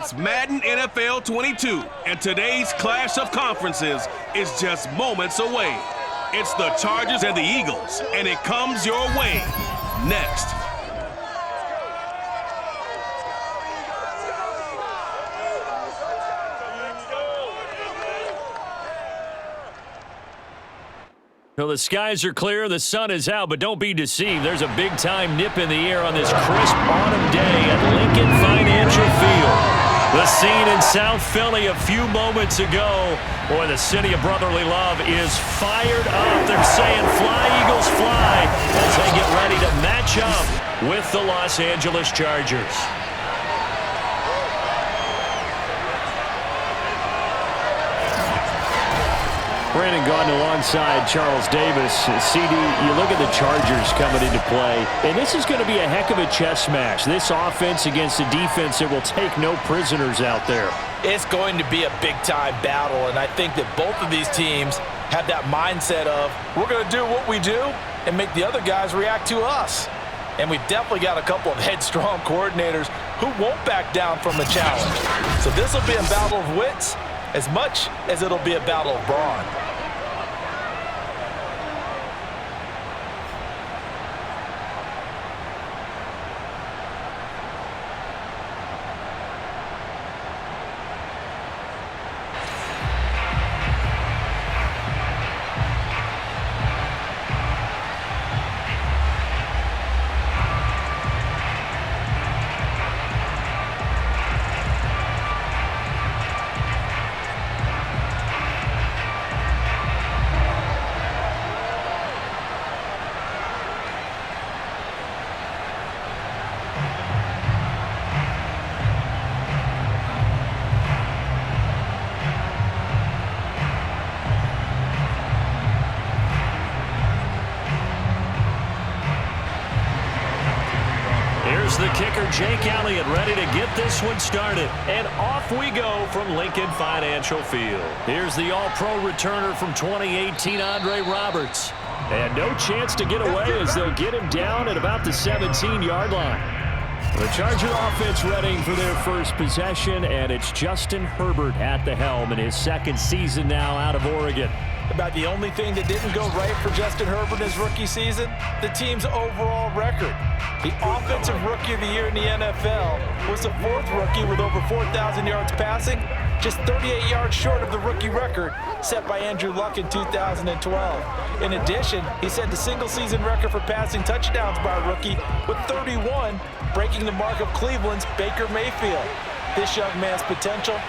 It's Madden NFL 22, and today's clash of conferences is just moments away. It's the Chargers and the Eagles, and it comes your way next. Well, the skies are clear, the sun is out, but don't be deceived. There's a big-time nip in the air on this crisp autumn day at Lincoln Financial Field. The scene in South Philly a few moments ago. Boy, the city of brotherly love is fired up. They're saying, "Fly, Eagles, fly," as they get ready to match up with the Los Angeles Chargers. Brandon Gaudin alongside Charles Davis. CD, you look at the Chargers coming into play, and this is going to be a heck of a chess match. This offense against a defense that will take no prisoners out there. It's going to be a big-time battle, and I think that both of these teams have that mindset of, we're going to do what we do and make the other guys react to us. And we've definitely got a couple of headstrong coordinators who won't back down from the challenge. So this will be a battle of wits as much as it'll be a battle of brawn. The kicker, Jake Elliott, ready to get this one started. And off we go from Lincoln Financial Field. Here's the all-pro returner from 2018, Andre Roberts. And no chance to get away as they'll get him down at about the 17-yard line. The Charger offense readying for their first possession, and it's Justin Herbert at the helm in his second season now out of Oregon. About the only thing that didn't go right for Justin Herbert in his rookie season, the team's overall record. The Offensive Rookie of the Year in the NFL was the fourth rookie with over 4,000 yards passing, just 38 yards short of the rookie record set by Andrew Luck in 2012. In addition, he set the single-season record for passing touchdowns by a rookie with 31, breaking the mark of Cleveland's Baker Mayfield. This young man's potential,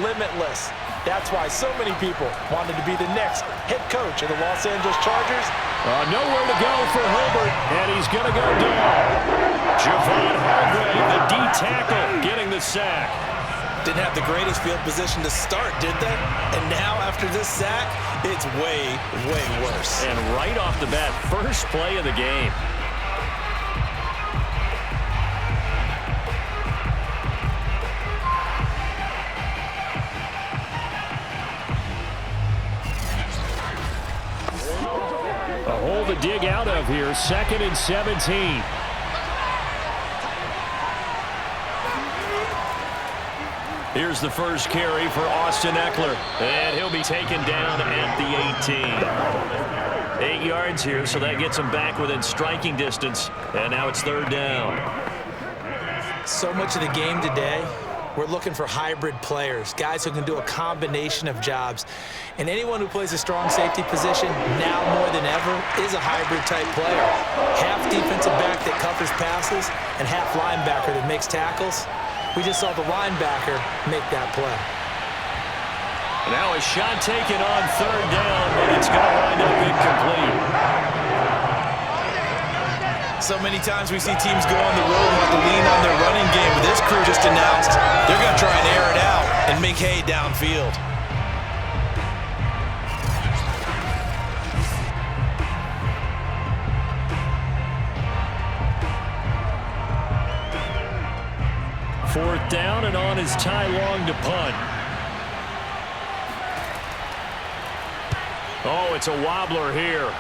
limitless. That's why so many people wanted to be the next head coach of the Los Angeles Chargers. Nowhere to go for Herbert, and he's going to go down. Javon Hargrave, the D tackle, getting the sack. Didn't have the greatest field position to start, did they? And now, after this sack, it's way, way worse. And right off the bat, first play of the game. A hole to dig out of here, 2nd and 17. Here's the first carry for Austin Eckler, and he'll be taken down at the 18. 8 yards here, so that gets him back within striking distance, and now it's 3rd down. So much of the game today, we're looking for hybrid players, guys who can do a combination of jobs. And anyone who plays a strong safety position, now more than ever, is a hybrid-type player. Half defensive back that covers passes and half linebacker that makes tackles. We just saw the linebacker make that play. Now a shot taken on 3rd down, but it's going to wind up incomplete. So many times we see teams go on the road and have to lean on their running game, but this crew just announced they're going to try and air it out and make hay downfield. Fourth down, and on is Ty Long to punt. Oh, it's a wobbler here.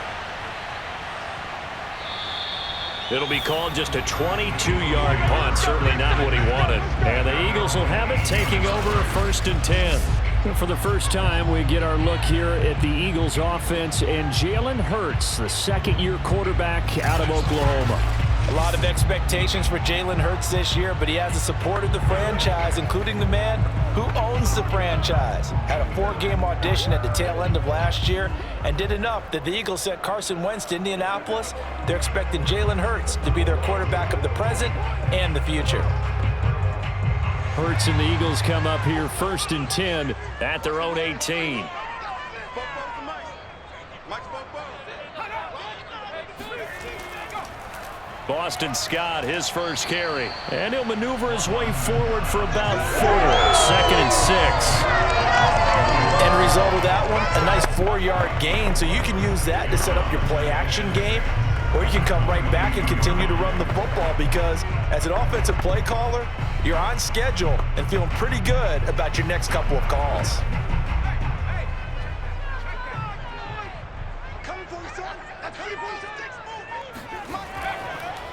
It'll be called just a 22-yard punt. Certainly not what he wanted. And the Eagles will have it, taking over a 1st and 10. For the first time, we get our look here at the Eagles offense and Jalen Hurts, the second-year quarterback out of Oklahoma. A lot of expectations for Jalen Hurts this year, but he has the support of the franchise, including the man who owns the franchise. Had a 4-game audition at the tail end of last year and did enough that the Eagles sent Carson Wentz to Indianapolis. They're expecting Jalen Hurts to be their quarterback of the present and the future. Hurts and the Eagles come up here 1st and 10 at their own 18. Boston Scott, his first carry. And he'll maneuver his way forward for about 4. 2nd and 6. End result of that one, a nice 4-yard gain. So you can use that to set up your play-action game, or you can come right back and continue to run the football because as an offensive play caller, you're on schedule and feeling pretty good about your next couple of calls.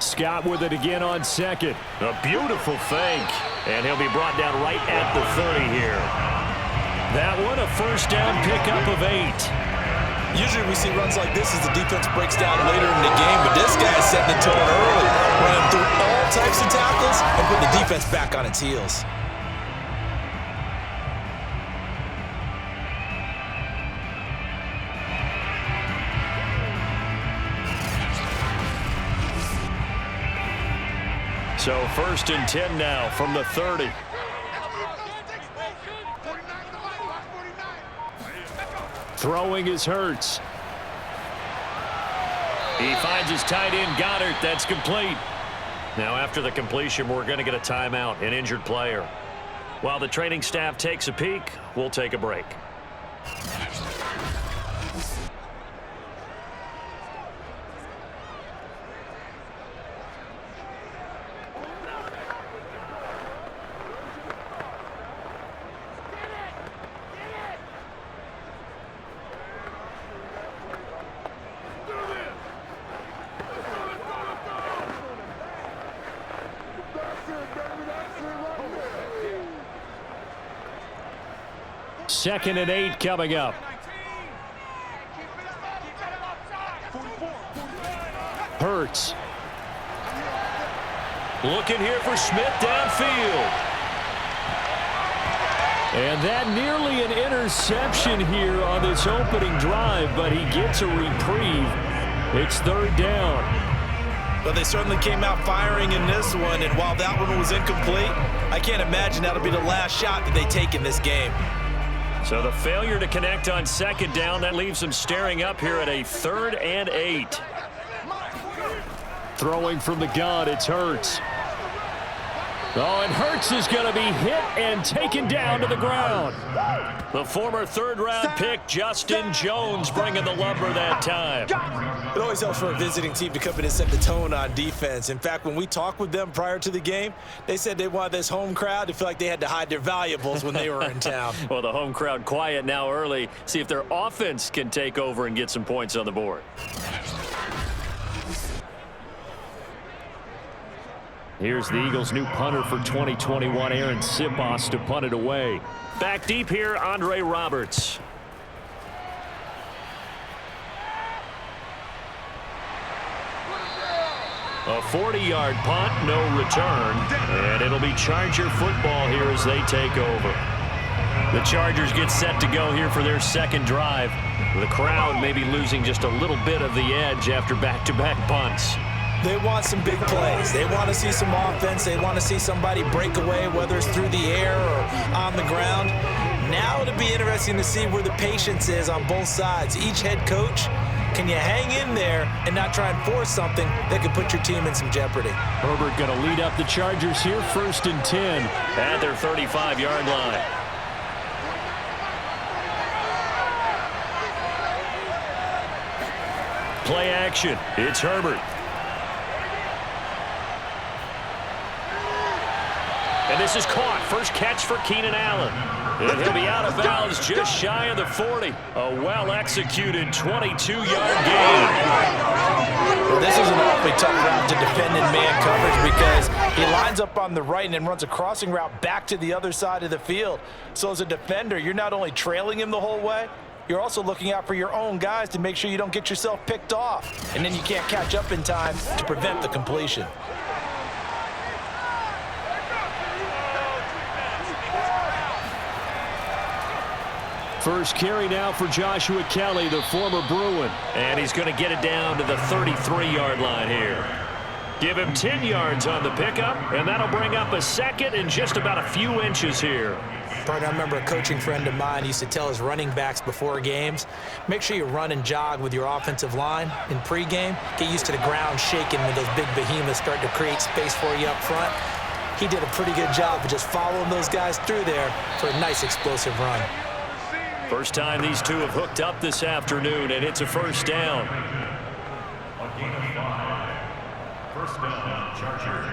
Scott with it again on 2nd. A beautiful fake. And he'll be brought down right at the 30 here. That one, a 1st down pickup of 8. Usually we see runs like this as the defense breaks down later in the game, but this guy is setting the tone early, running through all types of tackles and putting the defense back on its heels. So 1st and 10 now from the 30. Throwing is Hurts. He finds his tight end, Goddard. That's complete. Now after the completion, we're going to get a timeout, an injured player. While the training staff takes a peek, we'll take a break. Second and 8 coming up. Hurts. Looking here for Smith downfield. And that nearly an interception here on this opening drive, but he gets a reprieve. It's 3rd down. But they certainly came out firing in this one, and while that one was incomplete, I can't imagine that'll be the last shot that they take in this game. So the failure to connect on 2nd down, that leaves them staring up here at a 3rd and 8. Throwing from the gun, it's Hurts. Oh, and Hurts is going to be hit and taken down to the ground. The former 3rd-round pick, Justin Jones, bringing the lumber that time. It always helps for a visiting team to come in and set the tone on defense. In fact, when we talked with them prior to the game, they said they wanted this home crowd to feel like they had to hide their valuables when they were in town. Well, the home crowd quiet now early. See if their offense can take over and get some points on the board. Here's the Eagles' new punter for 2021, Aaron Sipos, to punt it away. Back deep here, Andre Roberts. A 40-yard punt, no return, and it'll be Charger football here as they take over. The Chargers get set to go here for their 2nd drive. The crowd may be losing just a little bit of the edge after back-to-back punts. They want some big plays. They want to see some offense. They want to see somebody break away, whether it's through the air or on the ground. Now it'll be interesting to see where the patience is on both sides. Each head coach, can you hang in there and not try and force something that could put your team in some jeopardy? Herbert going to lead up the Chargers here, 1st and 10 at their 35-yard line. Play action. It's Herbert. And this is caught. First catch for Keenan Allen. And he'll be out of bounds just shy of the 40. A well-executed 22-yard gain. Well, this is an awfully tough route to defend in man coverage because he lines up on the right and then runs a crossing route back to the other side of the field. So as a defender, you're not only trailing him the whole way, you're also looking out for your own guys to make sure you don't get yourself picked off. And then you can't catch up in time to prevent the completion. First carry now for Joshua Kelly, the former Bruin. And he's going to get it down to the 33-yard line here. Give him 10 yards on the pickup, and that'll bring up a second in just about a few inches here. Partner, I remember a coaching friend of mine used to tell his running backs before games, make sure you run and jog with your offensive line in pregame. Get used to the ground shaking when those big behemoths start to create space for you up front. He did a pretty good job of just following those guys through there for a nice explosive run. First time these two have hooked up this afternoon, and it's a first down. First down, Chargers.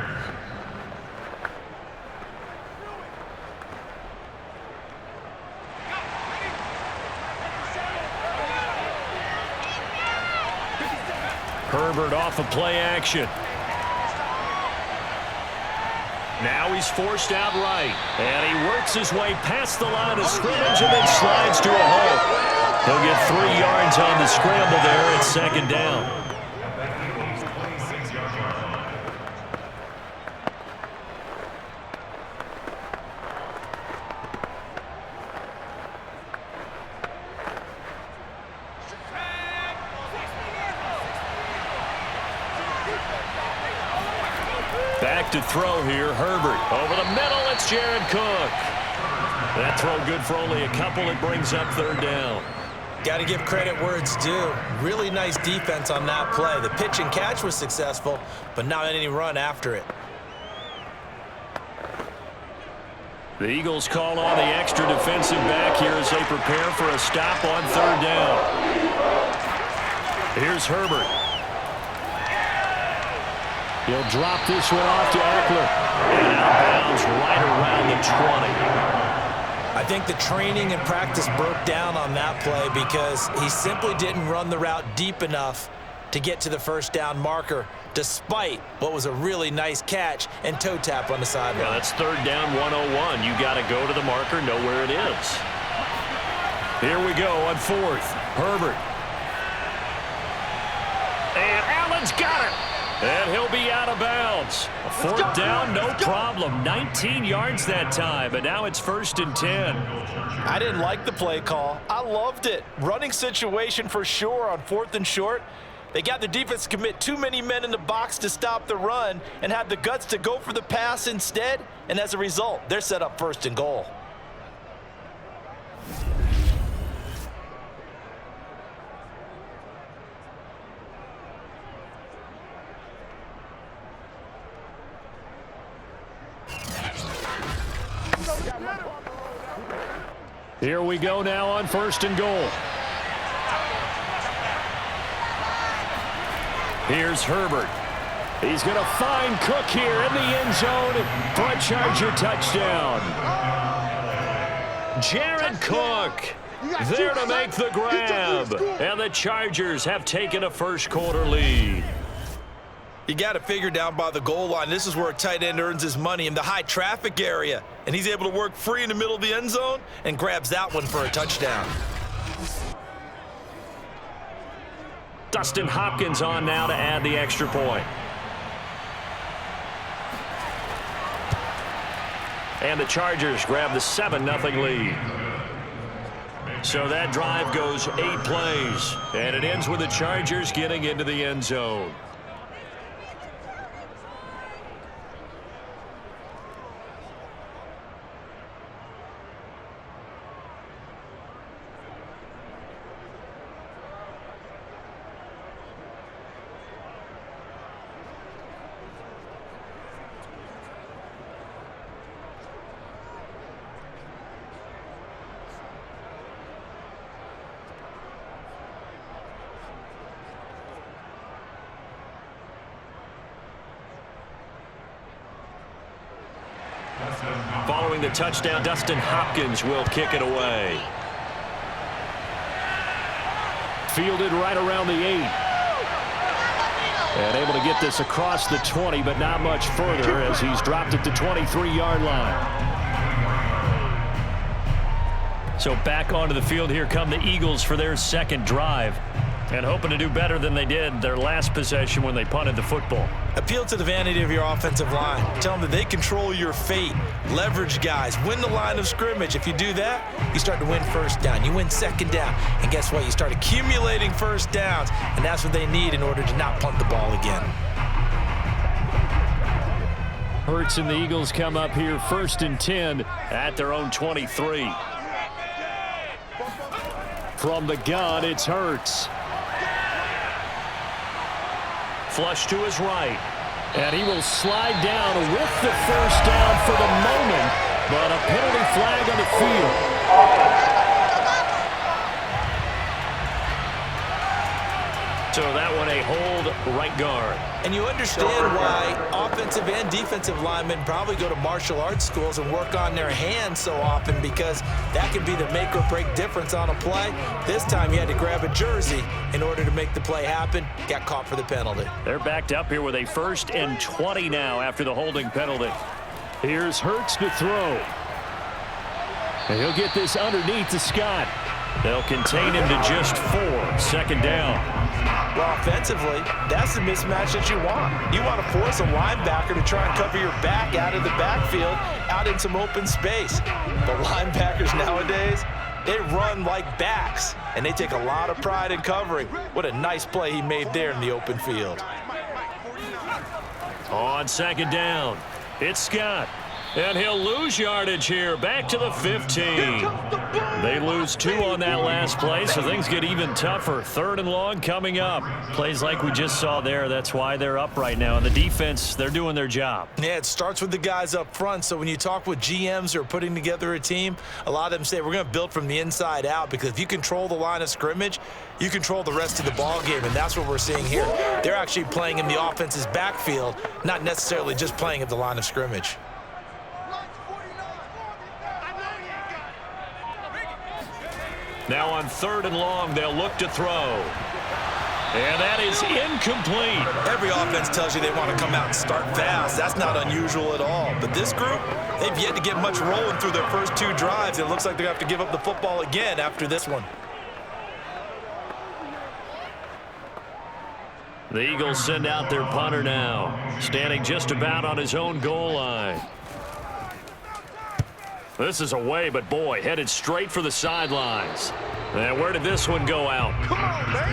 Herbert off of play action. Now he's forced out right. And he works his way past the line of scrimmage and then slides to a hole. He'll get 3 yards on the scramble there at second down. Back to throw here, Herbert. Over the middle, it's Jared Cook. That throw good for only a couple. It brings up third down. Got to give credit where it's due. Really nice defense on that play. The pitch and catch was successful, but not any run after it. The Eagles call on the extra defensive back here as they prepare for a stop on third down. Here's Herbert. He'll drop this one off to Eckler. And out of bounds right around the 20. I think the training and practice broke down on that play because he simply didn't run the route deep enough to get to the first down marker, despite what was a really nice catch and toe tap on the sideline. Yeah, that's third down 101. You got to go to the marker, know where it is. Here we go on fourth. Herbert. And Allen's got it. And he'll be out of bounds. Fourth down, no problem. 19 yards that time, but now it's 1st and 10. I didn't like the play call. I loved it. Running situation for sure on 4th and short. They got the defense to commit too many men in the box to stop the run and had the guts to go for the pass instead. And as a result, they're set up 1st and goal. Here we go now on 1st and goal. Here's Herbert. He's going to find Cook here in the end zone for a Charger touchdown. Jared Cook there to make the grab. And the Chargers have taken a first quarter lead. You got it figured down by the goal line. This is where a tight end earns his money, in the high traffic area. And he's able to work free in the middle of the end zone and grabs that one for a touchdown. Dustin Hopkins on now to add the extra point. And the Chargers grab the 7-0 lead. So that drive goes 8 plays. And it ends with the Chargers getting into the end zone. the touchdown. Dustin Hopkins will kick it away. Fielded right around the 8. And able to get this across the 20, but not much further as he's dropped it to 23-yard line. So back onto the field here come the Eagles for their second drive. And hoping to do better than they did their last possession when they punted the football. Appeal to the vanity of your offensive line. Tell them that they control your fate. Leverage guys. Win the line of scrimmage. If you do that, you start to win first down. You win second down. And guess what? You start accumulating first downs. And that's what they need in order to not punt the ball again. Hurts and the Eagles come up here 1st and 10 at their own 23. From the gun, it's Hurts. Flush to his right. And he will slide down with the first down for the moment. But a penalty flag on the field. So that one a hold right guard. And you understand why offensive and defensive linemen probably go to martial arts schools and work on their hands so often, because that can be the make or break difference on a play. This time you had to grab a jersey in order to make the play happen. Got caught for the penalty. They're backed up here with a 1st and 20 now after the holding penalty. Here's Hurts to throw. And he'll get this underneath to Scott. They'll contain him to just 4. 2nd down. Well, offensively, that's the mismatch that you want. You want to force a linebacker to try and cover your back out of the backfield, out in some open space. But linebackers nowadays, they run like backs, and they take a lot of pride in covering. What a nice play he made there in the open field. On 2nd down, it's Scott. And he'll lose yardage here, back to the 15. They lose 2 on that last play, so things get even tougher. 3rd and long coming up. Plays like we just saw there, that's why they're up right now. And the defense, they're doing their job. Yeah, it starts with the guys up front. So when you talk with GMs who are putting together a team, a lot of them say we're going to build from the inside out, because if you control the line of scrimmage, you control the rest of the ball game, and that's what we're seeing here. They're actually playing in the offense's backfield, not necessarily just playing at the line of scrimmage. Now on 3rd and long, they'll look to throw. And that is incomplete. Every offense tells you they want to come out and start fast. That's not unusual at all. But this group, they've yet to get much rolling through their first 2 drives. It looks like they're going to have to give up the football again after this one. The Eagles send out their punter now, standing just about on his own goal line. This is away, but boy, headed straight for the sidelines. And where did this one go out?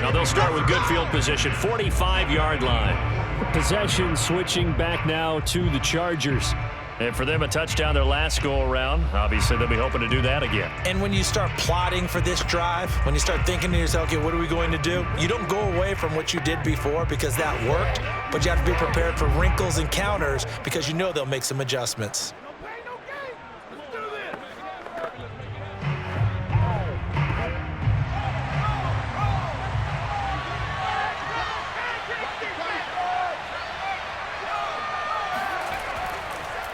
Now they'll start with good field position, 45-yard line. Possession switching back now to the Chargers. And for them, a touchdown their last go-around. Obviously, they'll be hoping to do that again. And when you start plotting for this drive, when you start thinking to yourself, okay, what are we going to do? You don't go away from what you did before because that worked, but you have to be prepared for wrinkles and counters because you know they'll make some adjustments.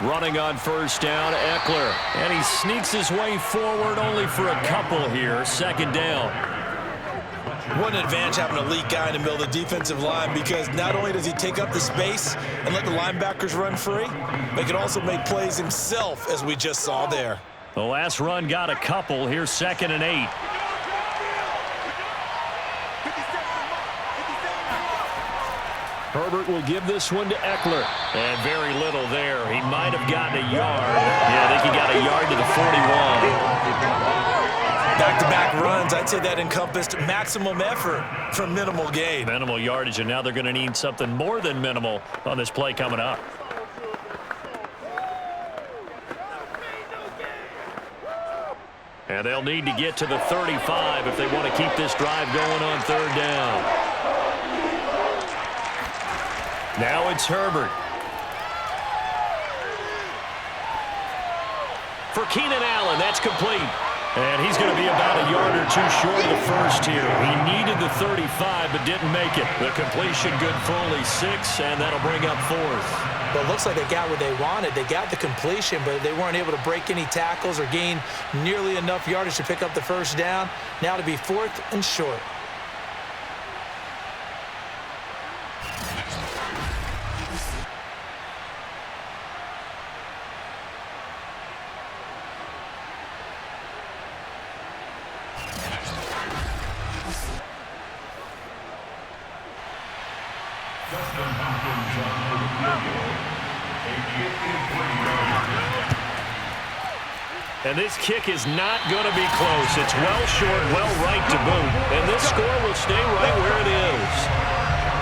Running on 1st down, Eckler. And he sneaks his way forward only for a couple here. 2nd down. What an advantage having a elite guy in the middle of the defensive line, because not only does he take up the space and let the linebackers run free, but he can also make plays himself, as we just saw there. The last run got a couple. Here's 2nd and 8. Herbert will give this one to Eckler. And very little there. He might have gotten a yard. Yeah, I think he got a yard to the 41. Back-to-back runs, I'd say that encompassed maximum effort for minimal gain. Minimal yardage, and now they're going to need something more than minimal on this play coming up. And they'll need to get to the 35 if they want to keep this drive going on 3rd down. Now it's Herbert. For Keenan Allen, that's complete. And he's going to be about a yard or two short of the first here. He needed the 35 but didn't make it. The completion good for only 6, and that'll bring up 4th. Well, it looks like they got what they wanted. They got the completion, but they weren't able to break any tackles or gain nearly enough yardage to pick up the first down. Now to be 4th and short. And this kick is not going to be close. It's well short, well right to boot. And this score will stay right where it is.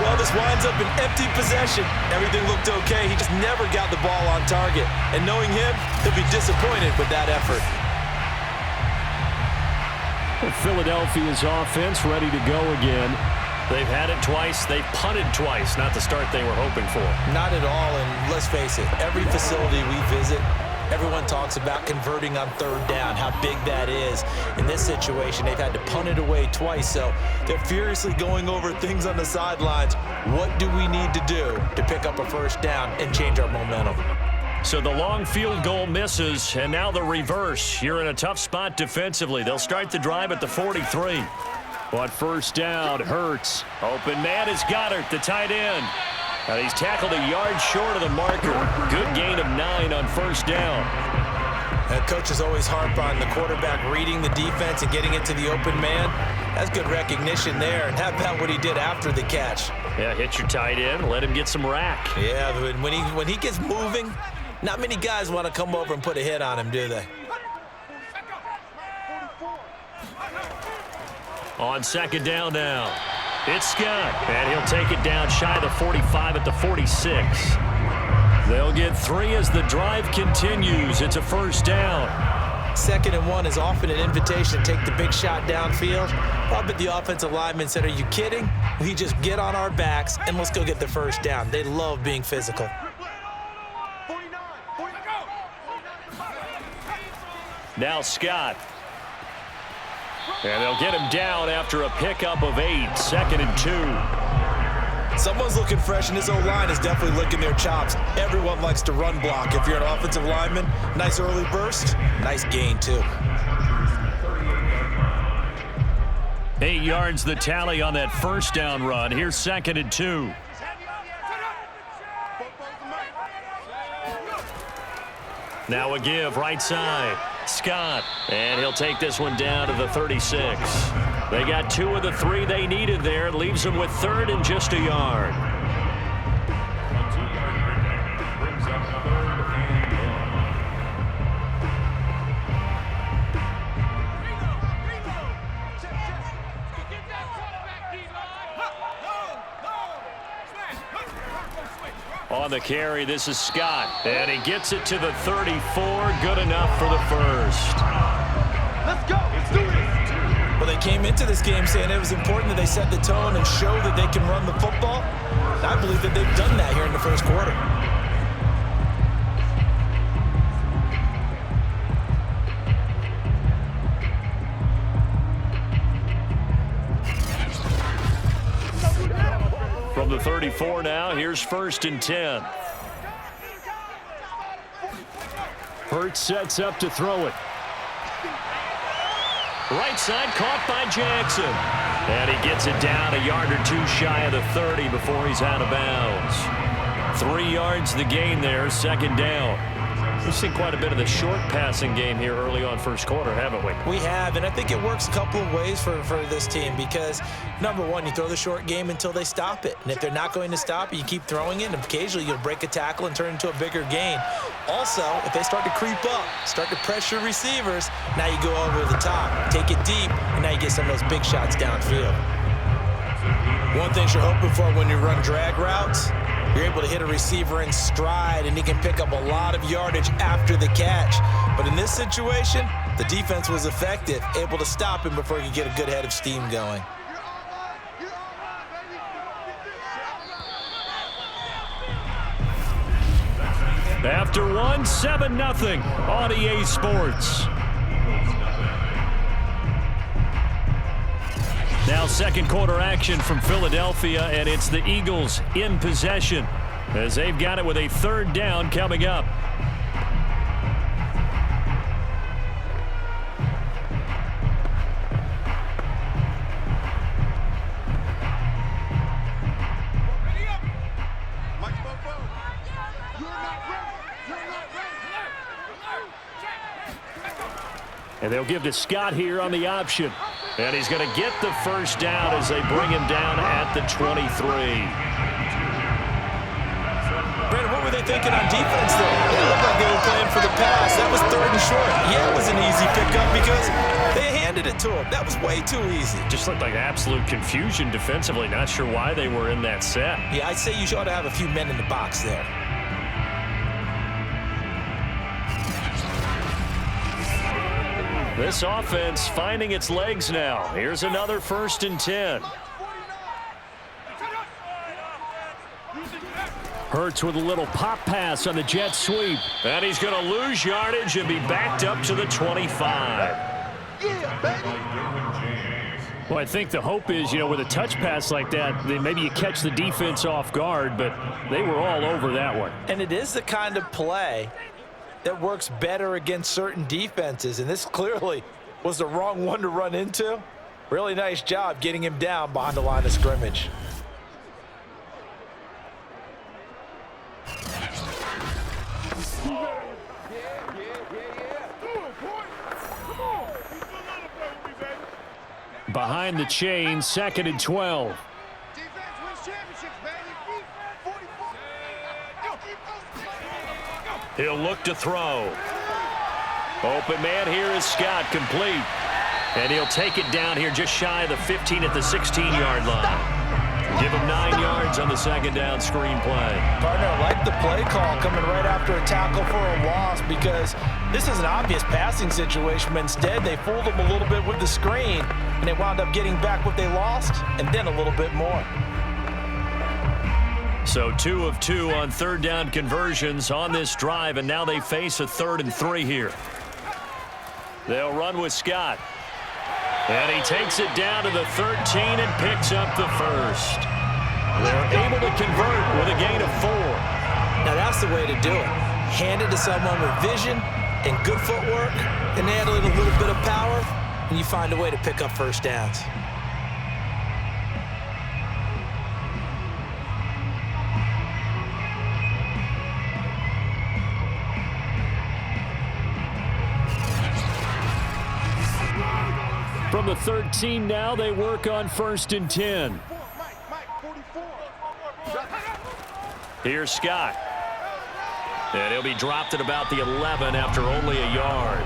Well, this winds up an empty possession. Everything looked okay. He just never got the ball on target. And knowing him, he'll be disappointed with that effort. Philadelphia's offense ready to go again. They've had it twice. They've punted twice. Not the start they were hoping for. Not at all, and let's face it, every facility we visit, everyone talks about converting on 3rd down, how big that is. In this situation, they've had to punt it away twice, so they're furiously going over things on the sidelines. What do we need to do to pick up a first down and change our momentum? So the long field goal misses, and now the reverse. You're in a tough spot defensively. They'll start the drive at the 43. On first down, Hurts. Open man is Goddard, the tight end. And he's tackled a yard short of the marker. Good gain of 9 on first down. And coaches always harp on the quarterback reading the defense and getting it to the open man. That's good recognition there. And how about what he did after the catch? Yeah, hit your tight end, let him get some rack. Yeah, when he gets moving, not many guys want to come over and put a hit on him, do they? On second down now, it's Scott, and he'll take it down shy of the 45 at the 46. They'll get 3 as the drive continues. It's a first down. 2nd and 1 is often an invitation to take the big shot downfield. But the offensive lineman said, are you kidding? We just get on our backs and let's go get the first down. They love being physical. Now Scott. And they'll get him down after a pickup of 8, 2nd and 2. Someone's looking fresh, and this O-line is definitely licking their chops. Everyone likes to run block. If you're an offensive lineman, nice early burst, nice gain, too. 8 yards the tally on that first down run. Here's 2nd and 2. Now a give, right side. Scott, and he'll take this one down to the 36. They got 2 of the 3 they needed there. It leaves them with 3rd and just a yard. On the carry, this is Scott, and he gets it to the 34. Good enough for the first. Let's go. Let's do this. Well, they came into this game saying it was important that they set the tone and show that they can run the football. I believe that they've done that here in the first quarter. From the 34 now, here's 1st and 10. Hurts sets up to throw it. Right side caught by Jackson. And he gets it down a yard or 2 shy of the 30 before he's out of bounds. 3 yards the gain there, 2nd down. We've seen quite a bit of the short passing game here early on first quarter, haven't we? We have, and I think it works a couple of ways for this team because, number one, you throw the short game until they stop it. And if they're not going to stop it, you keep throwing it, and occasionally you'll break a tackle and turn it into a bigger gain. Also, if they start to creep up, start to pressure receivers, now you go over the top, take it deep, and now you get some of those big shots downfield. One thing you're hoping for when you run drag routes, you're able to hit a receiver in stride, and he can pick up a lot of yardage after the catch. But in this situation, the defense was effective, able to stop him before he could get a good head of steam going. After one, 7-0 on EA Sports. Now second quarter action from Philadelphia, and it's the Eagles in possession as they've got it with a third down coming up. And they'll give to Scott here on the option. And he's going to get the first down as they bring him down at the 23. Brandon, what were they thinking on defense there? It looked like they were playing for the pass. That was third and short. Yeah, it was an easy pickup because they handed it to him. That was way too easy. Just looked like absolute confusion defensively. Not sure why they were in that set. Yeah, I'd say you ought to have a few men in the box there. This offense finding its legs now. Here's another 1st and 10. Hurts with a little pop pass on the jet sweep. And he's going to lose yardage and be backed up to the 25. Well, I think the hope is, with a touch pass like that, then maybe you catch the defense off guard, but they were all over that one. And it is the kind of play that works better against certain defenses, and this clearly was the wrong one to run into. Really nice job getting him down behind the line of scrimmage. Behind the chain, 2nd and 12. He'll look to throw. Open man here is Scott, complete. And he'll take it down here just shy of the 15 at the 16-yard line. Give him 9 yards on the second down screen play. Partner, I like the play call coming right after a tackle for a loss because this is an obvious passing situation, but instead they fooled him a little bit with the screen, and they wound up getting back what they lost and then a little bit more. So 2 of 2 on third down conversions on this drive, and now they face a 3rd and 3 here. They'll run with Scott. And he takes it down to the 13 and picks up the first. They're able to convert with a gain of 4. Now that's the way to do it. Hand it to someone with vision and good footwork, and add a little bit of power, and you find a way to pick up first downs. From the 13 now, they work on 1st and 10. Here's Scott. And he'll be dropped at about the 11 after only a yard.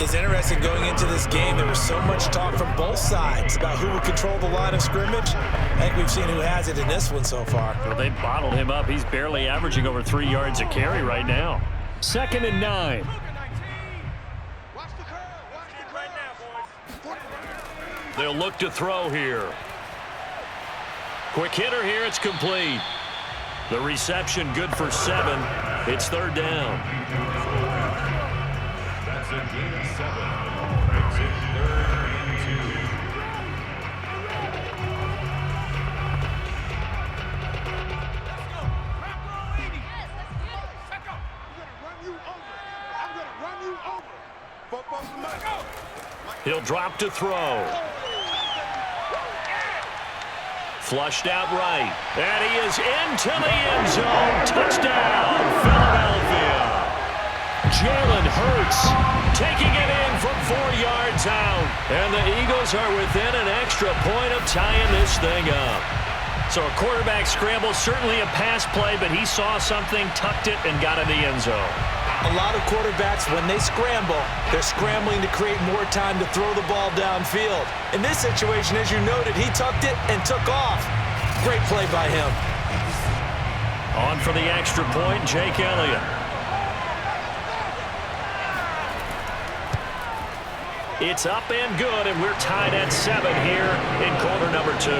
It's interesting going into this game. There was so much talk from both sides about who would control the line of scrimmage. I think we've seen who has it in this one so far. Well, they bottled him up. He's barely averaging over 3 yards a carry right now. 2nd and 9. They'll look to throw here. Quick hitter here. It's complete. The reception good for 7. It's 3rd down. That's a gain of 7. Makes it 3rd and 2. He'll drop to throw. Flushed out right. And he is into the end zone. Touchdown, Philadelphia. Jalen Hurts taking it in from 4 yards out. And the Eagles are within an extra point of tying this thing up. So a quarterback scramble, certainly a pass play, but he saw something, tucked it, and got in the end zone. A lot of quarterbacks, when they scramble, they're scrambling to create more time to throw the ball downfield. In this situation, as you noted, he tucked it and took off. Great play by him. On for the extra point, Jake Elliott. It's up and good, and we're tied at 7 here in quarter number 2.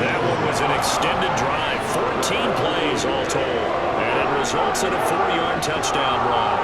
That one was an extended drive, 14 plays all told. And it results in a 4-yard touchdown run.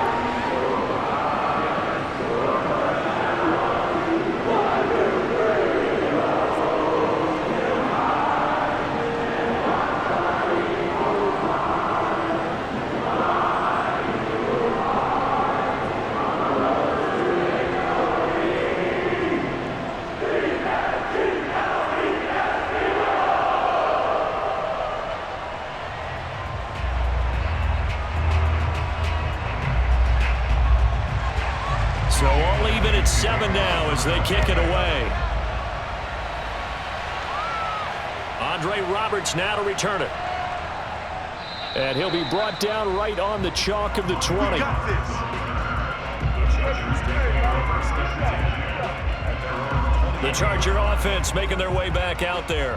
So all even at 7 now as they kick it away. Andre Roberts now to return it. And he'll be brought down right on the chalk of the 20. The Charger offense making their way back out there.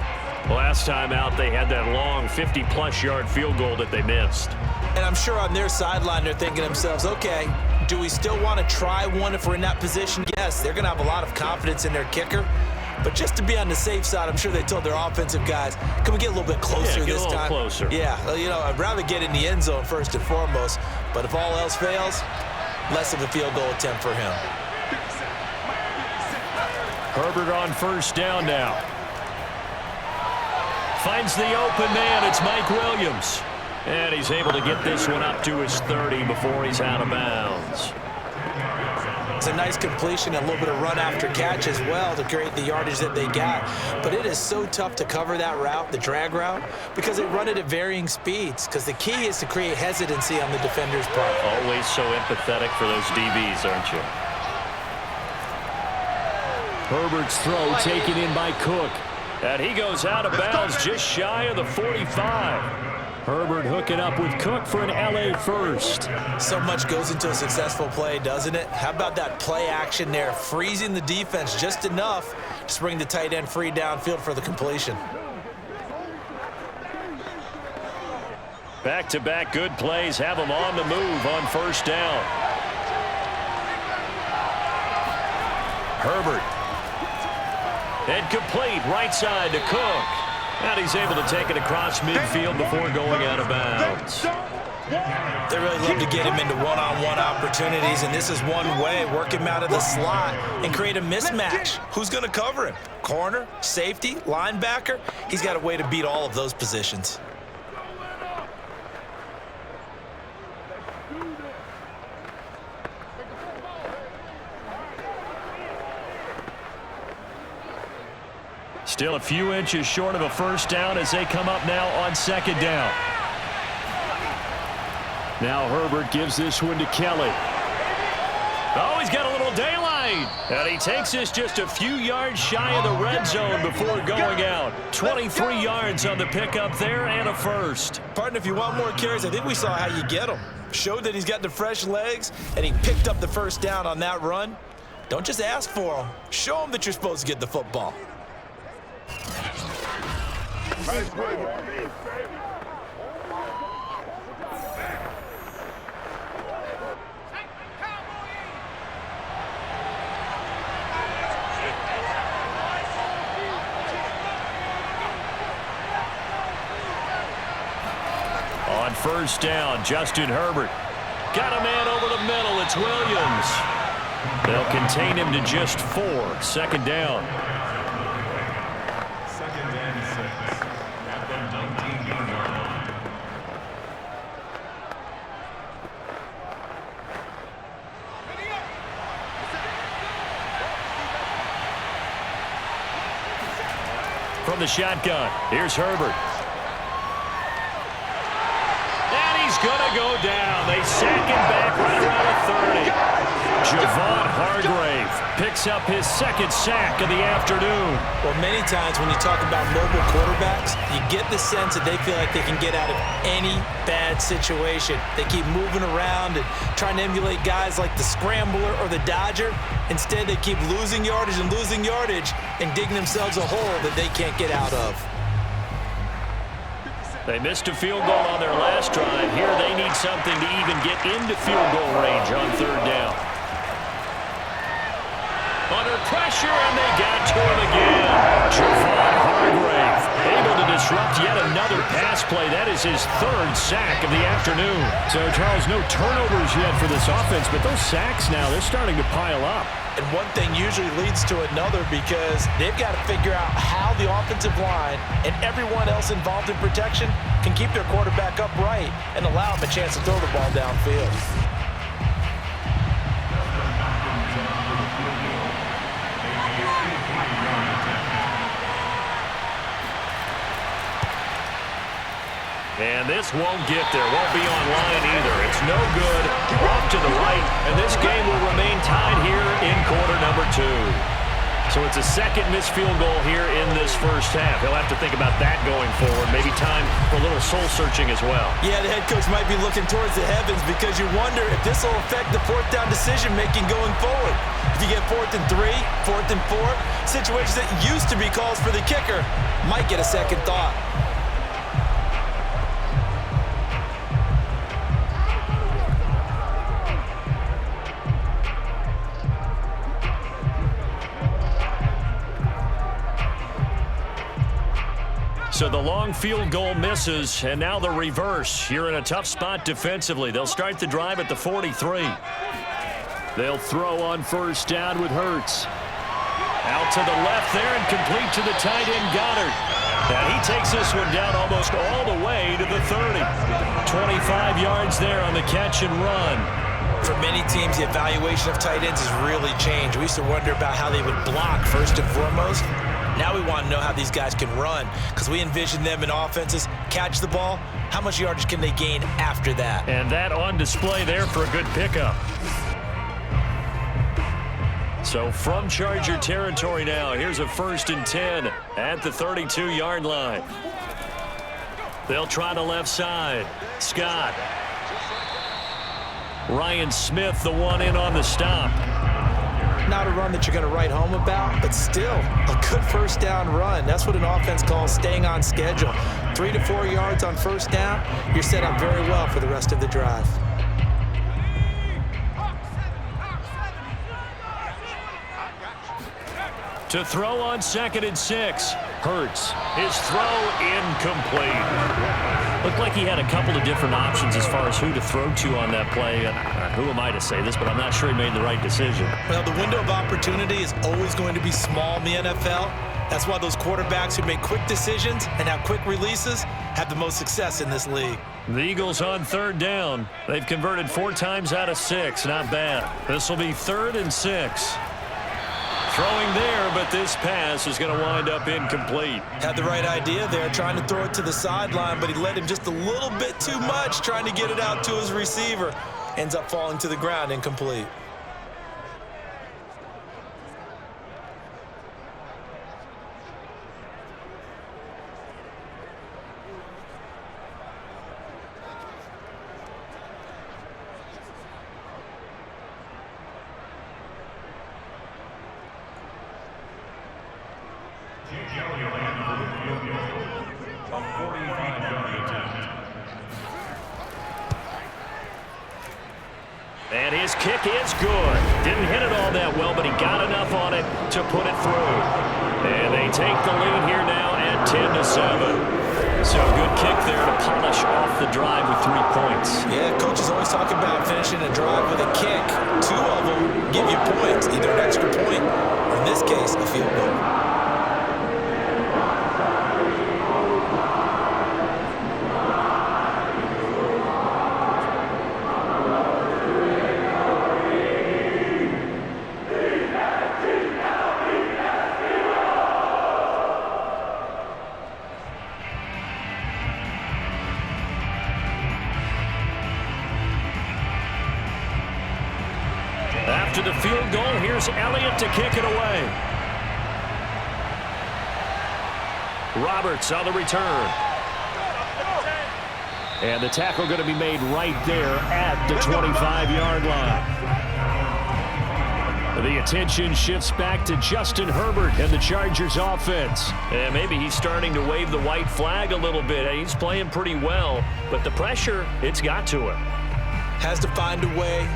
Last time out, they had that long 50-plus yard field goal that they missed. And I'm sure on their sideline, they're thinking to themselves, okay, do we still want to try one if we're in that position? Yes, they're going to have a lot of confidence in their kicker. But just to be on the safe side, I'm sure they told their offensive guys, can we get a little bit closer this time? Closer. Yeah, well, you know, I'd rather get in the end zone first and foremost. But if all else fails, less of a field goal attempt for him. Herbert on first down now. Finds the open man. It's Mike Williams. And he's able to get this one up to his 30 before he's out of bounds. It's a nice completion, a little bit of run after catch as well to create the yardage that they got. But it is so tough to cover that route, the drag route, because they run it at varying speeds. Because the key is to create hesitancy on the defender's part. Always so empathetic for those DBs, aren't you? Herbert's throw taken in by Cook. And he goes out of bounds just shy of the 45. Herbert hooking up with Cook for an LA first. So much goes into a successful play, doesn't it? How about that play action there, freezing the defense just enough to bring the tight end free downfield for the completion. Back-to-back good plays have them on the move on first down. Herbert. And complete right side to Cook. And he's able to take it across midfield before going out of bounds. They really love to get him into one-on-one opportunities, and this is one way, work him out of the slot and create a mismatch. Who's going to cover him? Corner, safety, linebacker? He's got a way to beat all of those positions. Still a few inches short of a first down as they come up now on second down. Now Herbert gives this one to Kelly. Oh, he's got a little daylight. And he takes this just a few yards shy of the red zone before going out. 23 yards on the pickup there and a first. Partner, if you want more carries, I think we saw how you get him. Showed that he's got the fresh legs, and he picked up the first down on that run. Don't just ask for him. Show him that you're supposed to get the football. On first down, Justin Herbert. Got a man over the middle. It's Williams. They'll contain him to just 4. Second down. Second and 6 at the 19-yard line. From the shotgun, here's Herbert. And he's going to go down. They sack him back right around the 30. Javon Hargrave picks up his second sack of the afternoon. Well, many times when you talk about mobile quarterbacks, you get the sense that they feel like they can get out of any bad situation. They keep moving around and trying to emulate guys like the Scrambler or the Dodger. Instead, they keep losing yardage and digging themselves a hole that they can't get out of. They missed a field goal on their last drive. Here they need something to even get into field goal range on third down. Under pressure, and they got to him again. Javon Hargrave able to disrupt yet another pass play. That is his third sack of the afternoon. So, Charles, no turnovers yet for this offense, but those sacks now, they're starting to pile up. And one thing usually leads to another because they've got to figure out how the offensive line and everyone else involved in protection can keep their quarterback upright and allow him a chance to throw the ball downfield. And this won't get there. Won't be online either. It's no good. Off to the right. And this game will remain tied here So it's a second missed field goal here in this first half. He'll have to think about that going forward. Maybe time for a little soul-searching as well. Yeah, the head coach might be looking towards the heavens because you wonder if this will affect the fourth down decision-making going forward. If you get 4th and 3, 4th and 4, situations that used to be calls for the kicker might get a second thought. So the long field goal misses, and now the reverse. You're in a tough spot defensively. They'll start the drive at the 43. They'll throw on first down with Hurts. Out to the left there and complete to the tight end Goddard. And he takes this one down almost all the way to the 30. 25 yards there on the catch and run. For many teams, the evaluation of tight ends has really changed. We used to wonder about how they would block first and foremost. Now we want to know how these guys can run because we envision them in offenses catch the ball. How much yardage can they gain after that? And that on display there for a good pickup. So from Charger territory now, here's a 1st and 10 at the 32-yard line. They'll try the left side. Scott. Ryan Smith, the one in on the stop. Not a run that you're going to write home about, but still a good first down run. That's what an offense calls staying on schedule. 3 to 4 yards on first down, you're set up very well for the rest of the drive. To throw on 2nd and 6. Hurts. His throw incomplete. Looked like he had a couple of different options as far as who to throw to on that play. Who am I to say this, but I'm not sure he made the right decision. Well, the window of opportunity is always going to be small in the NFL. That's why those quarterbacks who make quick decisions and have quick releases have the most success in this league. The Eagles on 3rd down. They've converted 4 times out of 6. Not bad. This will be 3rd and 6. Throwing there, but this pass is going to wind up incomplete. Had the right idea there, trying to throw it to the sideline, but he led him just a little bit too much, trying to get it out to his receiver. Ends up falling to the ground, incomplete. And his kick is good. Didn't hit it all that well, but he got enough on it to put it through. And they take the lead here now at 10-7. So good kick there to polish off the drive with 3 points. Yeah, coaches always talk about finishing a drive with a kick. 2 of them give you points, either an extra point or in this case, a field goal. After the field goal, here's Elliott to kick it away. Roberts on the return. And the tackle going to be made right there at the 25-yard line. The attention shifts back to Justin Herbert and the Chargers offense. And maybe he's starting to wave the white flag a little bit. He's playing pretty well, but the pressure, it's got to him. Has to find a way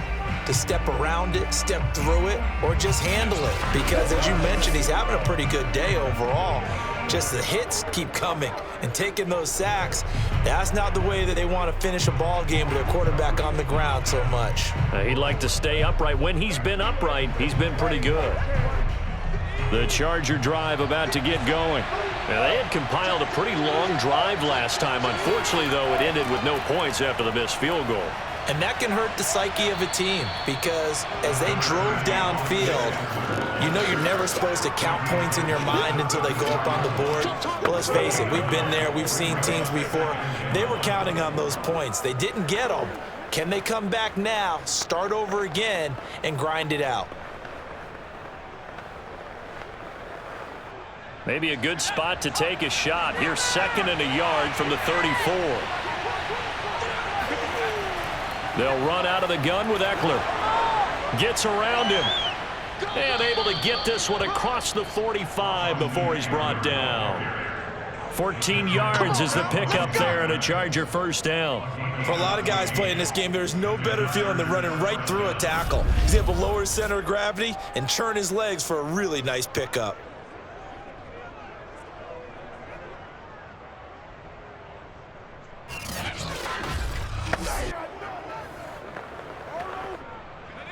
to step around it, step through it, or just handle it. Because as you mentioned, he's having a pretty good day overall. Just the hits keep coming and taking those sacks. That's not the way that they want to finish a ball game with their quarterback on the ground so much. He'd like to stay upright. When he's been upright, he's been pretty good. The Charger drive about to get going. Now, they had compiled a pretty long drive last time. Unfortunately, though, it ended with no points after the missed field goal. And that can hurt the psyche of a team because as they drove downfield, you know you're never supposed to count points in your mind until they go up on the board. Well, let's face it, we've been there. We've seen teams before. They were counting on those points. They didn't get them. Can they come back now, start over again, and grind it out? Maybe a good spot to take a shot. Here's 2nd and a yard from the 34. They'll run out of the gun with Eckler. Gets around him. And able to get this one across the 45 before he's brought down. 14 yards is the pickup there and a Charger first down. For a lot of guys playing this game, there's no better feeling than running right through a tackle. He's able to lower his center of gravity and turn his legs for a really nice pickup.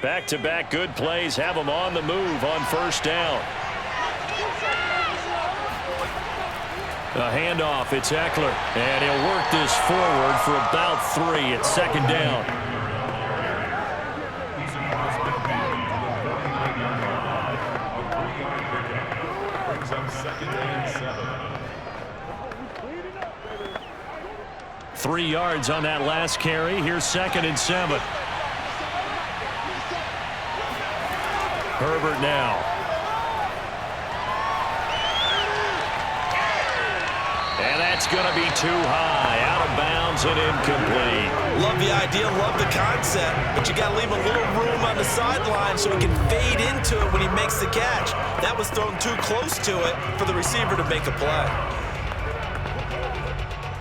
Back-to-back good plays have them on the move on first down. A handoff, it's Eckler, and he'll work this forward for about 3 at 2nd down. Brings up 2nd and 7. 3 yards on that last carry. Here's 2nd and 7. Herbert now. And that's going to be too high. Out of bounds and incomplete. Love the idea, love the concept, but you got to leave a little room on the sideline so he can fade into it when he makes the catch. That was thrown too close to it for the receiver to make a play.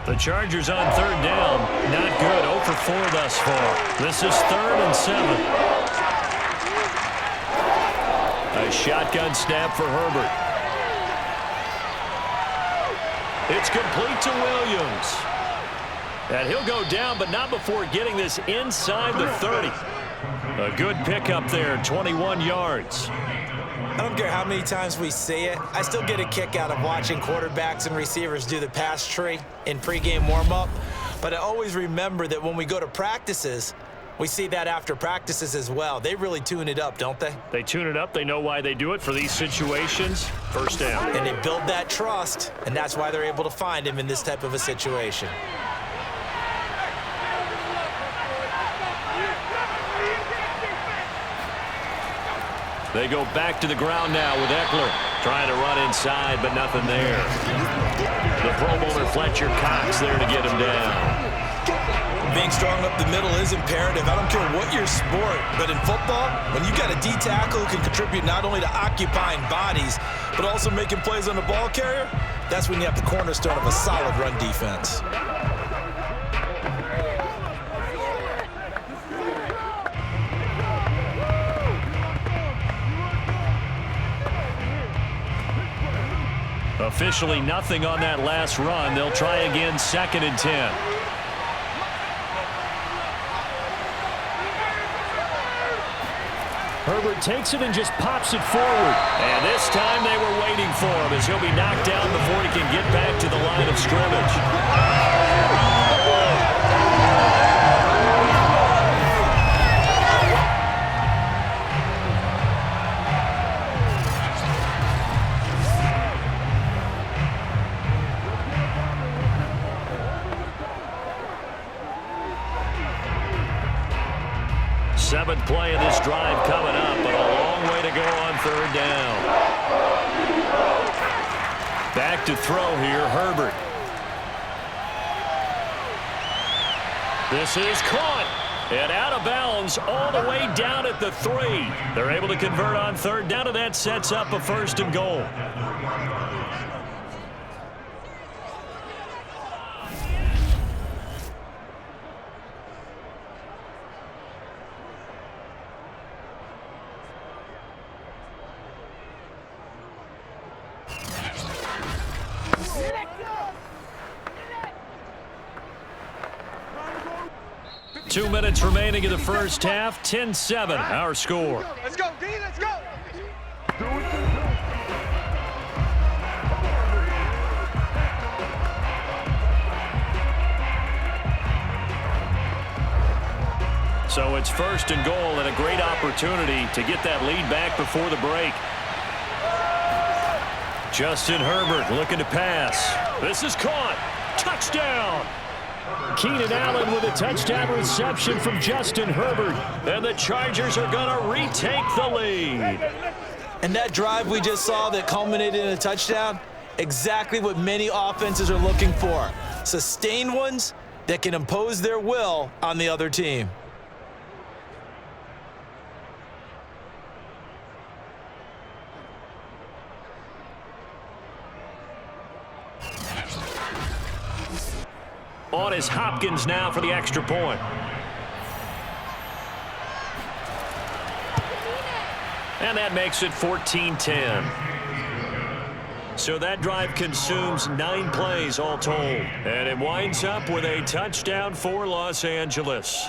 The Chargers on 3rd down. Not good. 0 for 4 thus far. This is 3rd and 7. A shotgun snap for Herbert. It's complete to Williams. And he'll go down, but not before getting this inside the 30. A good pickup there, 21 yards. I don't care how many times we see it. I still get a kick out of watching quarterbacks and receivers do the pass tree in pregame warm-up. But I always remember that when we go to practices, we see that after practices as well. They really tune it up, don't they? They tune it up. They know why they do it for these situations. First down. And they build that trust, and that's why they're able to find him in this type of a situation. They go back to the ground now with Eckler. Trying to run inside, but nothing there. The Pro Bowler Fletcher Cox there to get him down. Being strong up the middle is imperative. I don't care what your sport, but in football, when you got a D tackle who can contribute not only to occupying bodies, but also making plays on the ball carrier, that's when you have the cornerstone of a solid run defense. Officially nothing on that last run. They'll try again, 2nd and 10. Herbert takes it and just pops it forward. And this time they were waiting for him as he'll be knocked down before he can get back to the line of scrimmage. Seventh play of this drive coming up, but a long way to go on 3rd down. Back to throw here, Herbert. This is caught and out of bounds all the way down at the 3. They're able to convert on 3rd down, and that sets up a 1st and goal. Two minutes remaining in the first half. 10-7, our score. Let's go, D, let's go. So it's 1st and goal and a great opportunity to get that lead back before the break. Justin Herbert looking to pass. This is caught. Touchdown. Keenan Allen with a touchdown reception from Justin Herbert. And the Chargers are going to retake the lead. And that drive we just saw that culminated in a touchdown, Exactly what many offenses are looking for. Sustained ones that can impose their will on the other team. On is Hopkins now for the extra point. And that makes it 14-10. So that drive consumes 9 plays all told. And it winds up with a touchdown for Los Angeles.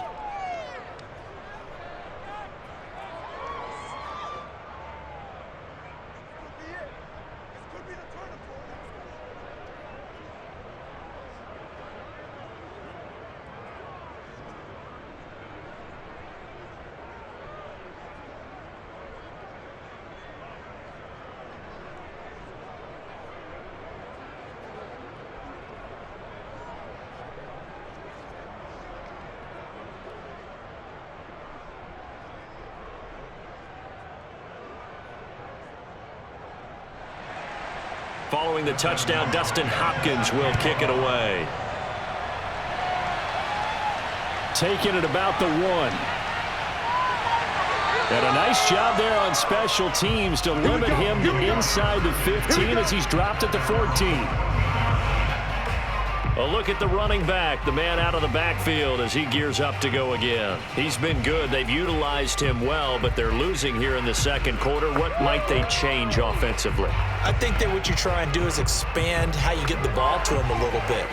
Following the touchdown, Dustin Hopkins will kick it away. Taking it about the 1. And a nice job there on special teams to limit him to inside the 15 as he's dropped at the 14. A look at the running back, the man out of the backfield as he gears up to go again. He's been good. They've utilized him well, but they're losing here in the second quarter. What might they change offensively? I think that what you try and do is expand how you get the ball to him a little bit.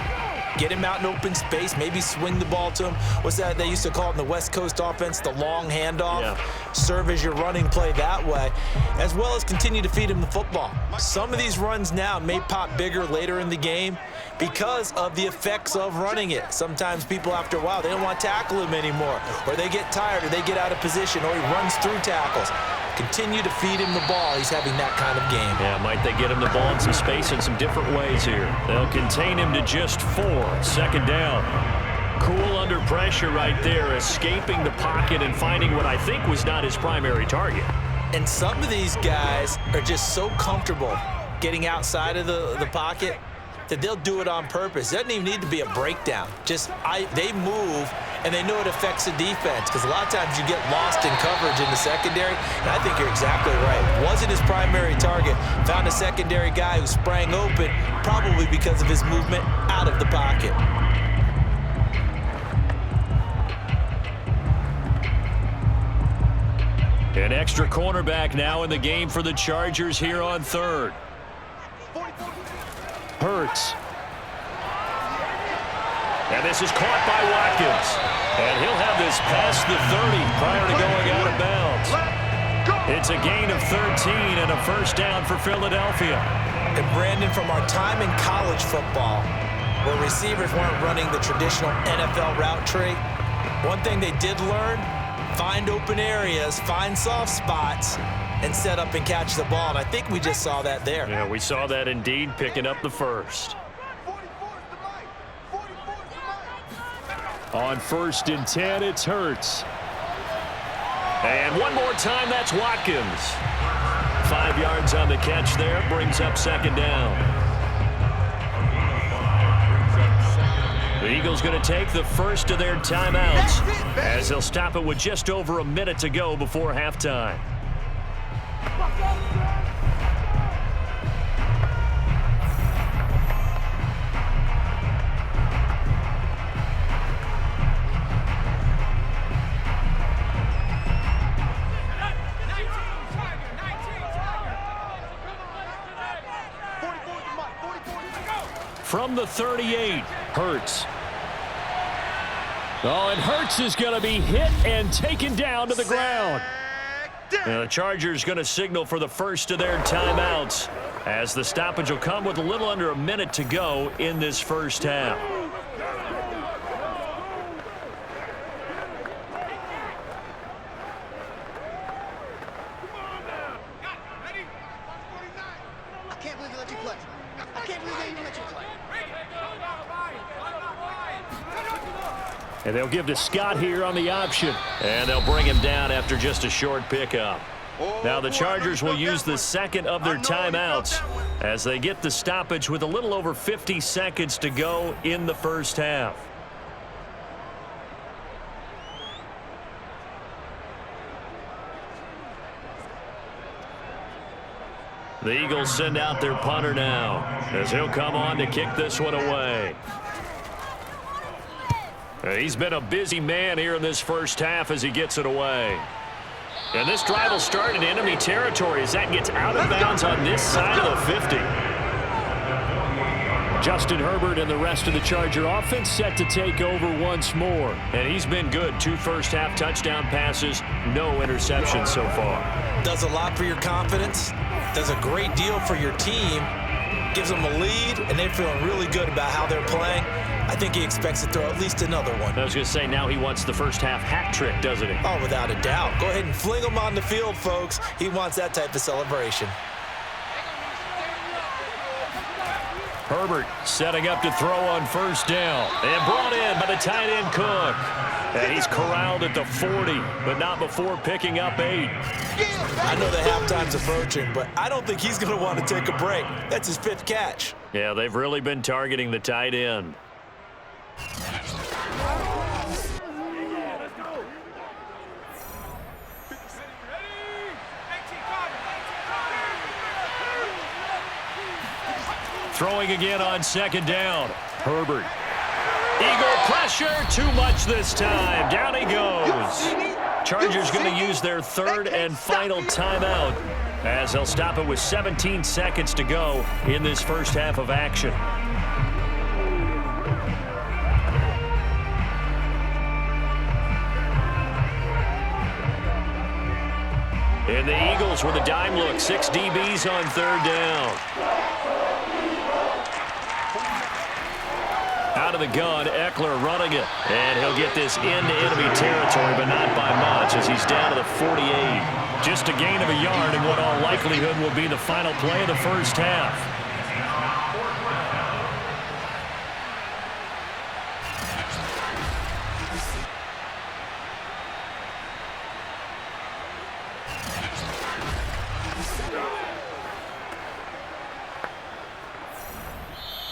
Get him out in open space, maybe swing the ball to him. What's that they used to call it in the West Coast offense, the long handoff? Yeah. Serve as your running play that way, as well as continue to feed him the football. Some of these runs now may pop bigger later in the game because of the effects of running it. Sometimes people, after a while, they don't want to tackle him anymore, or they get tired, or they get out of position, or he runs through tackles. Continue to feed him the ball. He's having that kind of game. Yeah, might they get him the ball in some space in some different ways here. They'll contain him to just 4. Second down. Cool under pressure right there, escaping the pocket and finding what I think was not his primary target. And some of these guys are just so comfortable getting outside of the pocket that they'll do it on purpose. It doesn't even need to be a breakdown. They move, and they know it affects the defense, because a lot of times you get lost in coverage in the secondary, and I think you're exactly right. Wasn't his primary target. Found a secondary guy who sprang open, probably because of his movement out of the pocket. An extra cornerback now in the game for the Chargers here on 3rd. Hurts. And this is caught by Watkins. And he'll have this past the 30 prior to going out of bounds. It's a gain of 13 and a first down for Philadelphia. And Brandon, from our time in college football, where receivers weren't running the traditional NFL route tree, one thing they did learn, find open areas, find soft spots, and set up and catch the ball. And I think we just saw that there. Yeah, we saw that indeed, picking up the first. On 1st and 10, it's Hurts. And one more time, that's Watkins. 5 yards on the catch there, brings up second down. The Eagles going to take the first of their timeouts as they'll stop it with just over a minute to go before halftime. From the 38, Hurts. Oh, and Hurts is going to be hit and taken down to the ground. Now, the Chargers going to signal for the first of their timeouts as the stoppage will come with a little under a minute to go in this first half. And they'll give to Scott here on the option. And they'll bring him down after just a short pickup. Now the Chargers will use the second of their timeouts as they get the stoppage with a little over 50 seconds to go in the first half. The Eagles send out their punter now as he'll come on to kick this one away. He's been a busy man here in this first half as he gets it away. And this drive will start in enemy territory as that gets out of bounds on this side of the 50. Justin Herbert and the rest of the Charger offense set to take over once more. And he's been good. 2 first-half touchdown passes, no interceptions so far. Does a lot for your confidence, does a great deal for your team, gives them a lead, and they're feeling really good about how they're playing. I think he expects to throw at least another one. I was going to say, now he wants the first-half hat trick, doesn't he? Oh, without a doubt. Go ahead and fling him on the field, folks. He wants that type of celebration. Herbert setting up to throw on first down. And brought in by the tight end Cook. And he's corralled at the 40, but not before picking up 8. I know the halftime's approaching, but I don't think he's going to want to take a break. That's his 5th catch. Yeah, they've really been targeting the tight end. Throwing again on second down. Herbert. Eagle pressure, too much this time. Down he goes. Chargers going to use their 3rd and final timeout as they'll stop it with 17 seconds to go in this first half of action. And the Eagles with a dime look. 6 DBs on 3rd down. Out of the gun, Eckler running it. And he'll get this into enemy territory, but not by much as he's down to the 48. Just a gain of a yard in what all likelihood will be the final play of the first half.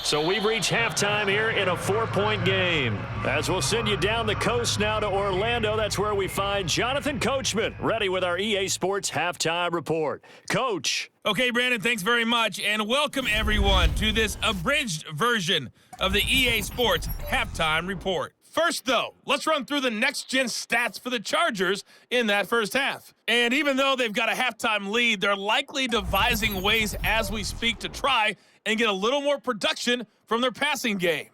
So we've reached halftime here in a 4-point game. As we'll send you down the coast now to Orlando, that's where we find Jonathan Coachman, ready with our EA Sports Halftime Report. Coach. Okay, Brandon, thanks very much, and welcome everyone to this abridged version of the EA Sports Halftime Report. First, though, let's run through the next-gen stats for the Chargers in that first half. And even though they've got a halftime lead, they're likely devising ways as we speak to try and get a little more production from their passing game.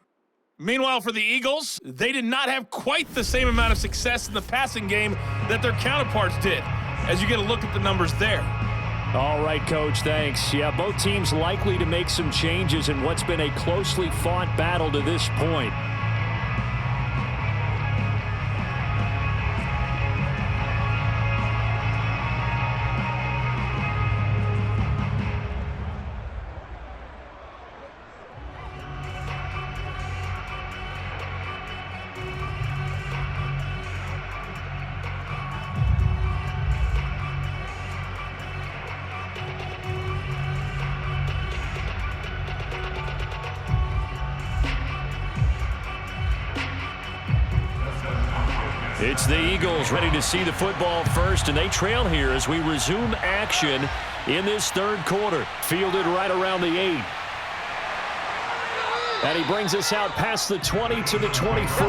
Meanwhile, for the Eagles, they did not have quite the same amount of success in the passing game that their counterparts did, as you get a look at the numbers there. All right, Coach, thanks. Yeah, both teams likely to make some changes in what's been a closely fought battle to this point. It's the Eagles ready to see the football first, and they trail here as we resume action in this 3rd quarter. Fielded right around the 8. And he brings us out past the 20 to the 24.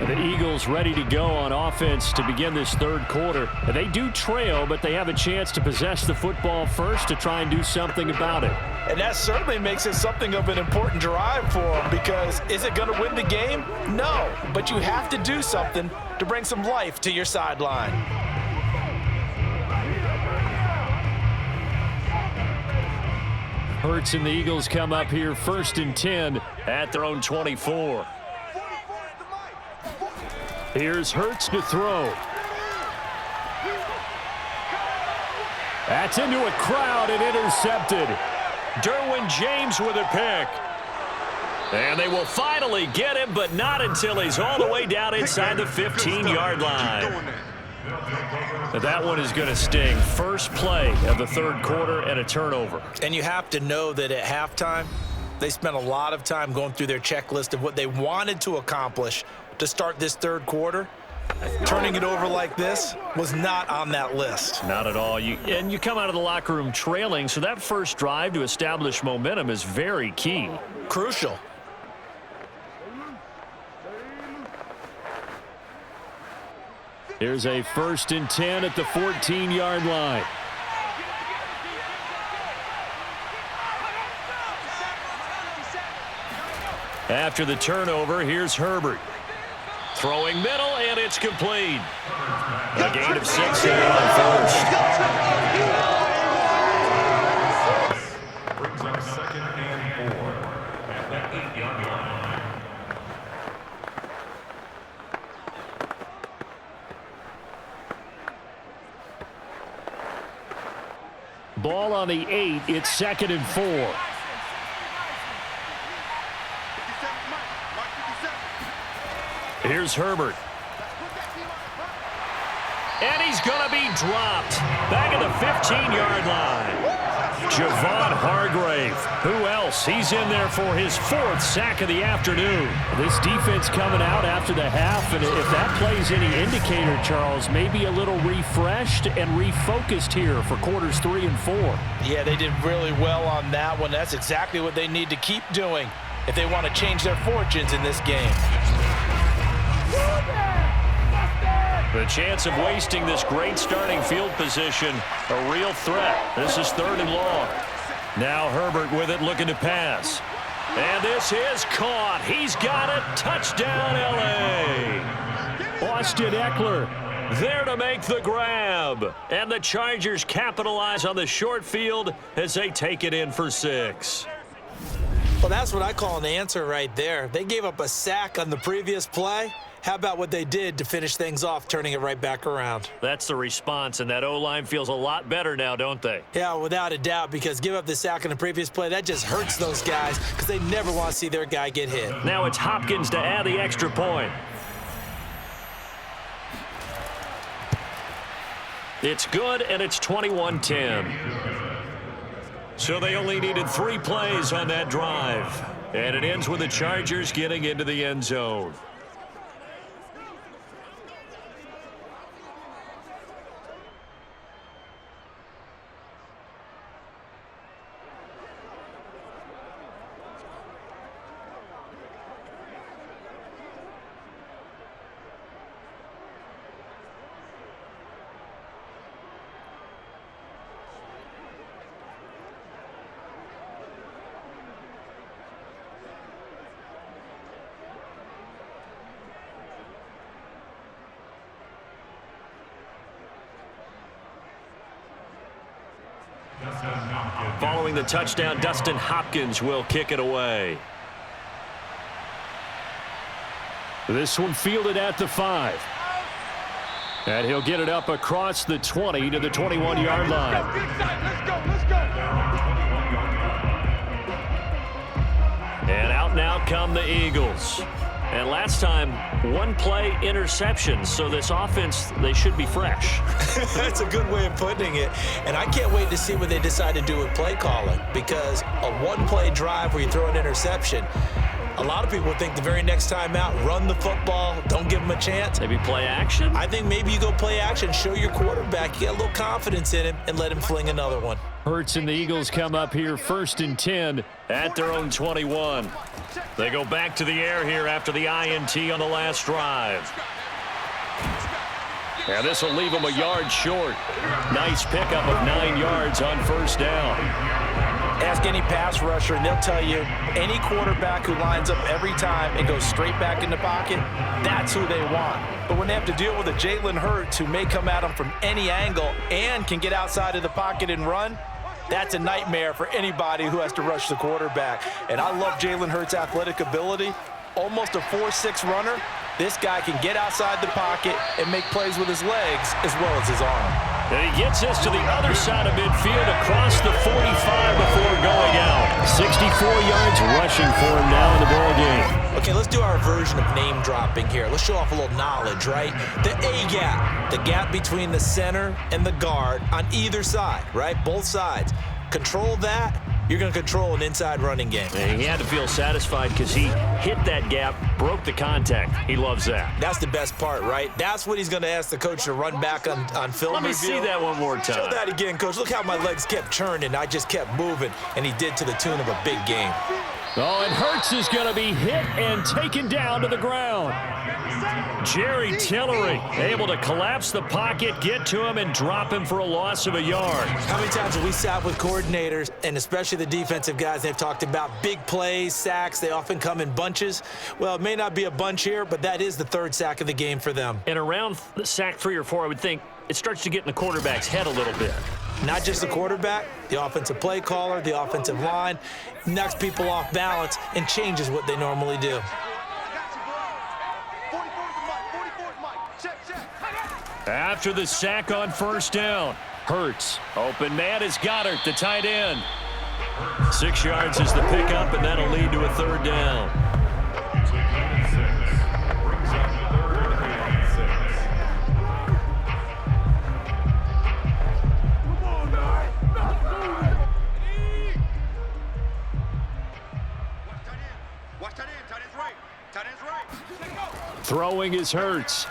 The Eagles ready to go on offense to begin this 3rd quarter. They do trail, but they have a chance to possess the football first to try and do something about it. And that certainly makes it something of an important drive for them, because is it going to win the game? No, but you have to do something to bring some life to your sideline. Hurts and the Eagles come up here 1st and 10 at their own 24. Here's Hurts to throw. That's into a crowd and intercepted. Derwin James with a pick. And they will finally get him, but not until he's all the way down inside the 15-yard line. That one is going to sting. First play of the third quarter and a turnover. And you have to know that at halftime, they spent a lot of time going through their checklist of what they wanted to accomplish to start this third quarter. Turning it over like this was not on that list. Not at all. And you come out of the locker room trailing, so that first drive to establish momentum is very key. Crucial. Here's a 1st and 10 at the 14-yard line. After the turnover, here's Herbert. Throwing middle, and it's complete. A gain of 6 here on first. Brings up 2nd and 4 at the 8-yard line. Ball on the 8. It's 2nd and 4. Here's Herbert. And he's going to be dropped. Back at the 15-yard line. Javon Hargrave. Who else? He's in there for his 4th sack of the afternoon. This defense coming out after the half, and if that plays any indicator, Charles, maybe a little refreshed and refocused here for quarters 3 and 4. Yeah, they did really well on that one. That's exactly what they need to keep doing if they want to change their fortunes in this game. The chance of wasting this great starting field position, a real threat. This is 3rd and long. Now Herbert with it, looking to pass. And this is caught. He's got it. Touchdown, L.A. Austin Eckler there to make the grab. And the Chargers capitalize on the short field as they take it in for 6. Well, that's what I call an answer right there. They gave up a sack on the previous play. How about what they did to finish things off, turning it right back around? That's the response, and that O-line feels a lot better now, don't they? Yeah, without a doubt, because give up the sack on the previous play, that just hurts those guys because they never want to see their guy get hit. Now it's Hopkins to add the extra point. It's good, and it's 21-10. So they only needed 3 plays on that drive. And it ends with the Chargers getting into the end zone. Following the touchdown, Dustin Hopkins will kick it away. This one fielded at the 5. And he'll get it up across the 20 to the 21-yard line. And out now come the Eagles. And last time, 1-play interception. So this offense, they should be fresh. That's a good way of putting it. And I can't wait to see what they decide to do with play calling, because a 1-play drive where you throw an interception, a lot of people think the very next time out, run the football, don't give them a chance. Maybe play action? I think maybe you go play action, show your quarterback, you got a little confidence in him, and let him fling another one. Hurts and the Eagles come up here 1st and 10 at their own 21. They go back to the air here after the INT on the last drive. And this will leave them a yard short. Nice pickup of 9 yards on 1st down. Ask any pass rusher, and they'll tell you any quarterback who lines up every time and goes straight back in the pocket, that's who they want. But when they have to deal with a Jalen Hurts who may come at them from any angle and can get outside of the pocket and run, that's a nightmare for anybody who has to rush the quarterback. And I love Jalen Hurts' athletic ability. Almost a 4.6 runner, This guy can get outside the pocket and make plays with his legs as well as his arm. And he gets us to the other side of midfield across the 45 before going out. 64 yards rushing for him now in the ball game. Okay, let's do our version of name dropping here. Let's show off a little knowledge, right? The A gap, the gap between the center and the guard on either side, right? Both sides. Control that. You're going to control an inside running game. And he had to feel satisfied because he hit that gap, broke the contact. He loves that. That's the best part, right? That's what he's going to ask the coach to run back on film Let me review. see that one more time. Show that again, coach. Look how my legs kept churning. I just kept moving, and he did to the tune of a big game. Oh, and Hurts is going to be hit and taken down to the ground. Jerry Tillery able to collapse the pocket, get to him, and drop him for a loss of a yard. How many times have we sat with coordinators, and especially the defensive guys, they've talked about big plays, sacks. They often come in bunches. Well, it may not be a bunch here, but that is the third sack of the game for them. And around sack 3 or 4, I would think it starts to get in the quarterback's head a little bit. Not just the quarterback, the offensive play caller, the offensive line, knocks people off balance and changes what they normally do. After the sack on first down, Hurts. Open man is Goddard, the tight end. 6 yards is the pickup, and that'll lead to a third down. Throwing is Hurts.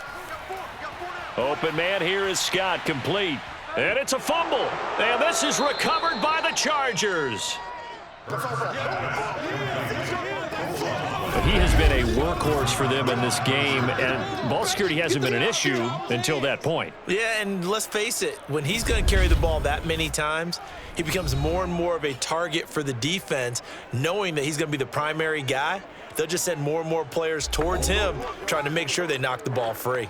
Open man here is Scott, complete. And it's a fumble. And this is recovered by the Chargers. He has been a workhorse for them in this game, and ball security hasn't been an issue until that point. Yeah, and let's face it, when he's going to carry the ball that many times, he becomes more and more of a target for the defense, knowing that he's going to be the primary guy. They'll just send more and more players towards him, trying to make sure they knock the ball free.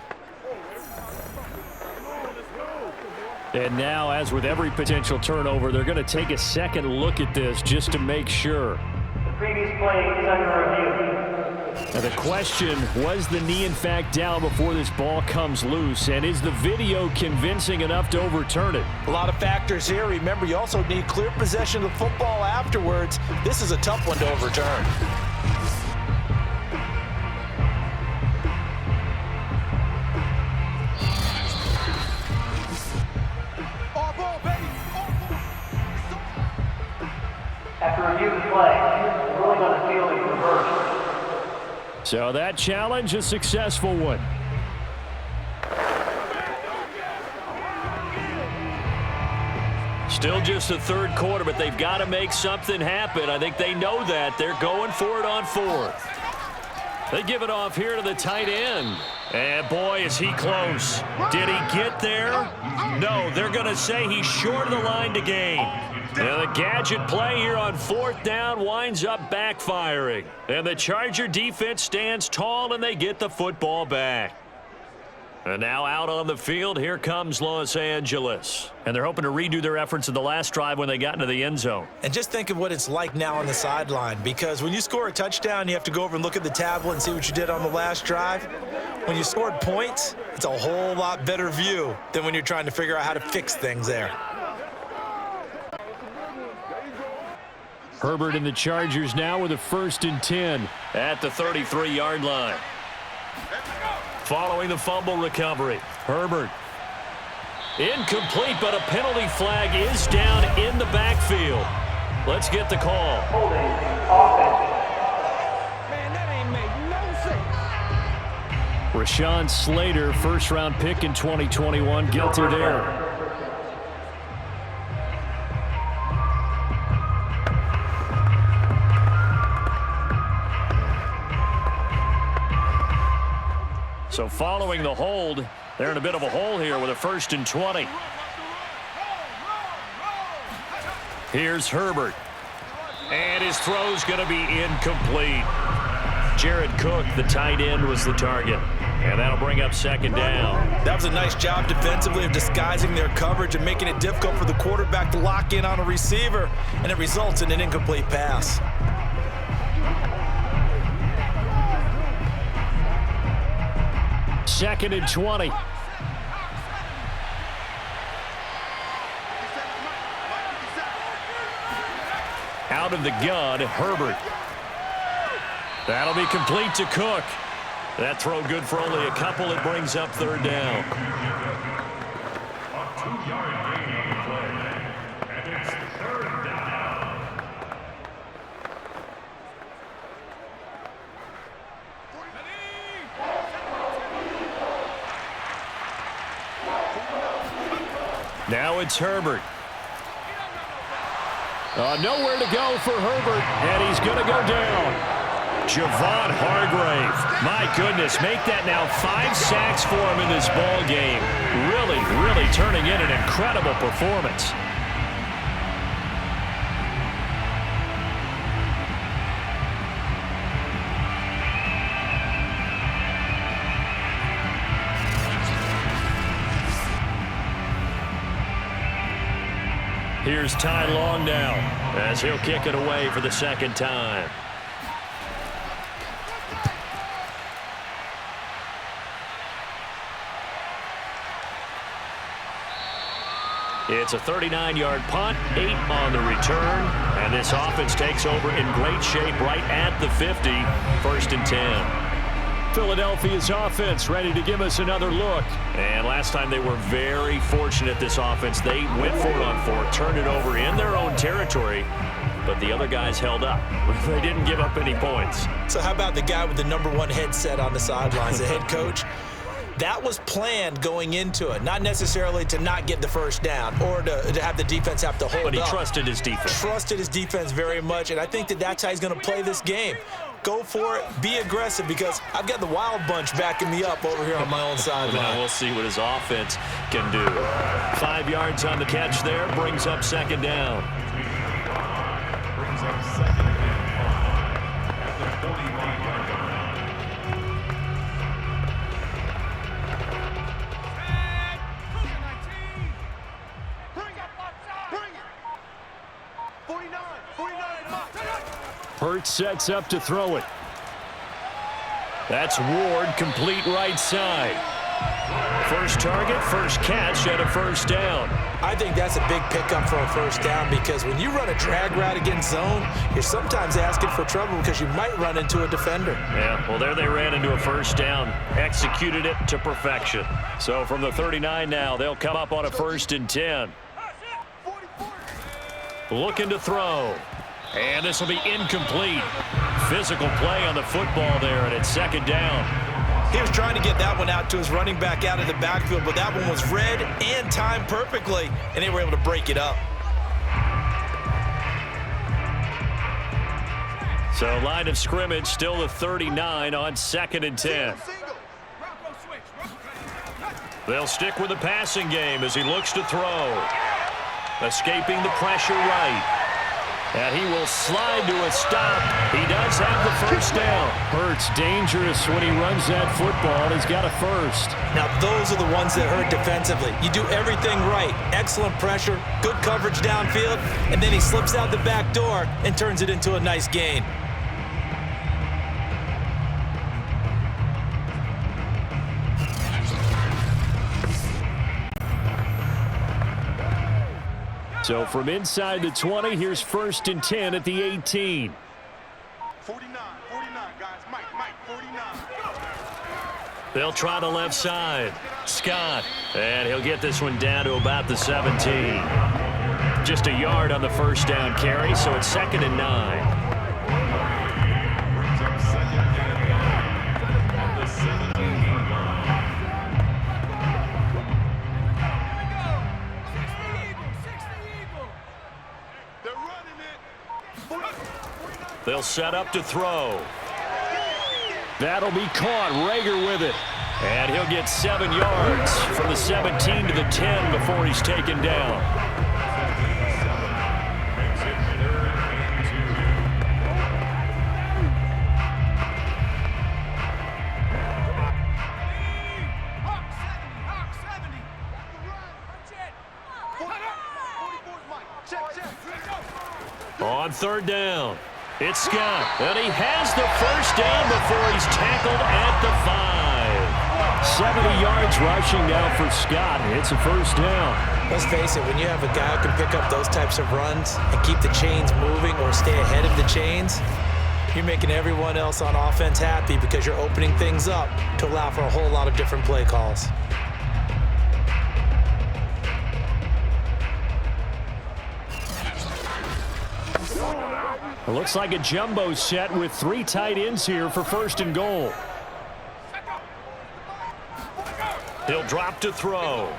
And now, as with every potential turnover, they're going to take a second look at this just to make sure. The previous play is under review. Now the question, was the knee in fact down before this ball comes loose? And is the video convincing enough to overturn it? A lot of factors here. Remember, you also need clear possession of the football afterwards. This is a tough one to overturn. After review of the play, the ruling on the field is reversed. So that challenge, a successful one. Still just the third quarter, but they've got to make something happen. I think they know that. They're going for it on fourth. They give it off here to the tight end. And boy, is he close. Did he get there? No, they're going to say he's short of the line to gain. And the gadget play here on fourth down winds up backfiring. And the Charger defense stands tall, and they get the football back. And now out on the field, here comes Los Angeles. And they're hoping to redo their efforts in the last drive when they got into the end zone. And just think of what it's like now on the sideline, because when you score a touchdown, you have to go over and look at the tablet and see what you did on the last drive. When you scored points, it's a whole lot better view than when you're trying to figure out how to fix things there. Herbert and the Chargers now with a 1st and 10 at the 33-yard line. Following the fumble recovery, Herbert. Incomplete, but a penalty flag is down in the backfield. Let's get the call. Holding offense. Man, that ain't make no sense. Rashawn Slater, first-round pick in 2021, guilty there. So following the hold, they're in a bit of a hole here with a 1st and 20. Here's Herbert. And his throw's going to be incomplete. Jared Cook, the tight end, was the target. And that'll bring up 2nd down. That was a nice job defensively of disguising their coverage and making it difficult for the quarterback to lock in on a receiver, and it results in an incomplete pass. 2nd and 20. Out of the gun, Herbert. That'll be complete to Cook. That throw good for only a couple. It brings up 3rd down. A 2-yard gain on the play. And it's 3rd down. Now it's Herbert. Nowhere to go for Herbert, and he's going to go down. Javon Hargrave. My goodness, make that now 5 sacks for him in this ball game. Really turning in an incredible performance. Here's Ty Long now, as he'll kick it away for the 2nd time. It's a 39-yard punt, 8 on the return, and this offense takes over in great shape right at the 50, 1st and 10. Philadelphia's offense ready to give us another look. And last time they were very fortunate, this offense. They went for it on 4th, turned it over in their own territory, but the other guys held up. They didn't give up any points. So how about the guy with the #1 headset on the sidelines, the head coach? That was planned going into it, not necessarily to not get the 1st down or to have the defense have to hold up. But he trusted his defense. Trusted his defense very much, and I think that's how he's going to play this game. Go for it, be aggressive, because I've got the wild bunch backing me up over here on my own sideline. Now we'll see what his offense can do. 5 yards on the catch there, brings up 2nd down. Brings up 2nd and 5 at the 41-yard line. Hurts sets up to throw it. That's Ward, complete right side. First target, first catch, and a 1st down. I think that's a big pickup for a 1st down, because when you run a drag route against zone, you're sometimes asking for trouble because you might run into a defender. Yeah, well, there they ran into a 1st down. Executed it to perfection. So from the 39 now, they'll come up on a 1st and 10. Looking to throw. And this will be incomplete. Physical play on the football there, and it's 2nd down. He was trying to get that one out to his running back out of the backfield, but that one was read and timed perfectly, and they were able to break it up. So line of scrimmage still the 39 on 2nd and 10. They'll stick with the passing game as he looks to throw. Escaping the pressure right. And he will slide to a stop. He does have the 1st down. Hurts dangerous when he runs that football. He's got a 1st. Now, those are the ones that hurt defensively. You do everything right. Excellent pressure, good coverage downfield, and then he slips out the back door and turns it into a nice gain. So from inside the 20, here's 1st and 10 at the 18. 49, guys. Mike, 49. They'll try the left side. Scott, and he'll get this one down to about the 17. Just a yard on the 1st down carry, so it's 2nd and 9. Brings up 2nd and 9 at the 17-yard line. They'll set up to throw. That'll be caught. Rager with it. And he'll get 7 yards from the 17 to the 10 before he's taken down. Makes it 3rd and 2. On 3rd down, it's Scott. And he has the 1st down before he's tackled at the 5. 70 yards rushing now for Scott. It's a first down. Let's face it, when you have a guy who can pick up those types of runs and keep the chains moving or stay ahead of the chains, you're making everyone else on offense happy because you're opening things up to allow for a whole lot of different play calls. It looks like a jumbo set with 3 tight ends here for first and goal. He'll drop to throw.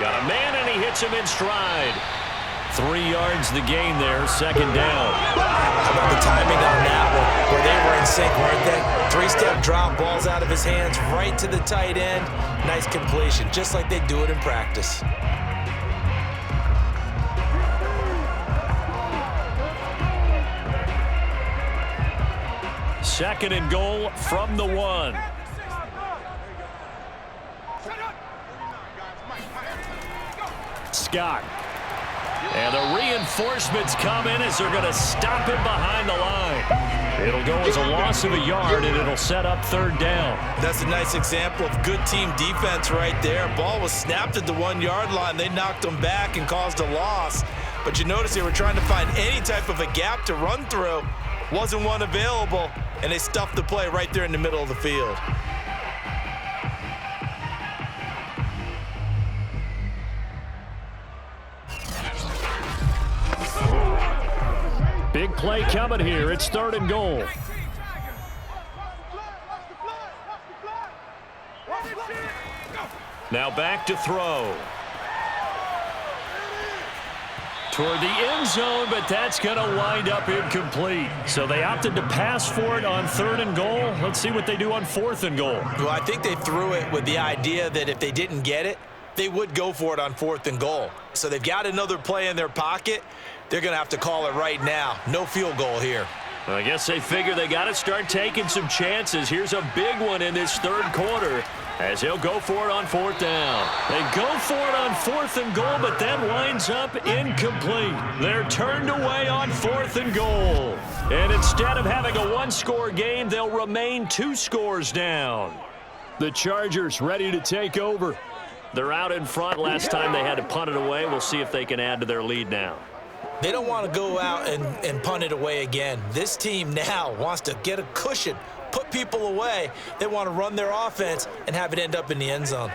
Got a man, and he hits him in stride. 3 yards the gain there, second down. How about the timing on that one, where they were in sync, weren't they? 3-step drop, balls out of his hands, right to the tight end. Nice completion, just like they do it in practice. Second and goal from the 1. Scott. And the reinforcements come in as they're going to stop him behind the line. It'll go as a loss of a yard, and it'll set up third down. That's a nice example of good team defense right there. Ball was snapped at the 1-yard line. They knocked him back and caused a loss. But you notice they were trying to find any type of a gap to run through. Wasn't one available, and they stuffed the play right there in the middle of the field. Big play coming here. It's third and goal. Now back to throw. Toward the end zone, but that's going to wind up incomplete. So they opted to pass for it on third and goal. Let's see what they do on fourth and goal. Well, I think they threw it with the idea that if they didn't get it, they would go for it on fourth and goal. So they've got another play in their pocket. They're going to have to call it right now. No field goal here. Well, I guess they figure they got to start taking some chances. Here's a big one in this third quarter as he'll go for it on fourth down. They go for it on fourth and goal, but that winds up incomplete. They're turned away on fourth and goal. And instead of having a one-score game, they'll remain 2 scores down. The Chargers ready to take over. They're out in front. Last time they had to punt it away. We'll see if they can add to their lead now. They don't want to go out and punt it away again. This team now wants to get a cushion, put people away. They want to run their offense and have it end up in the end zone.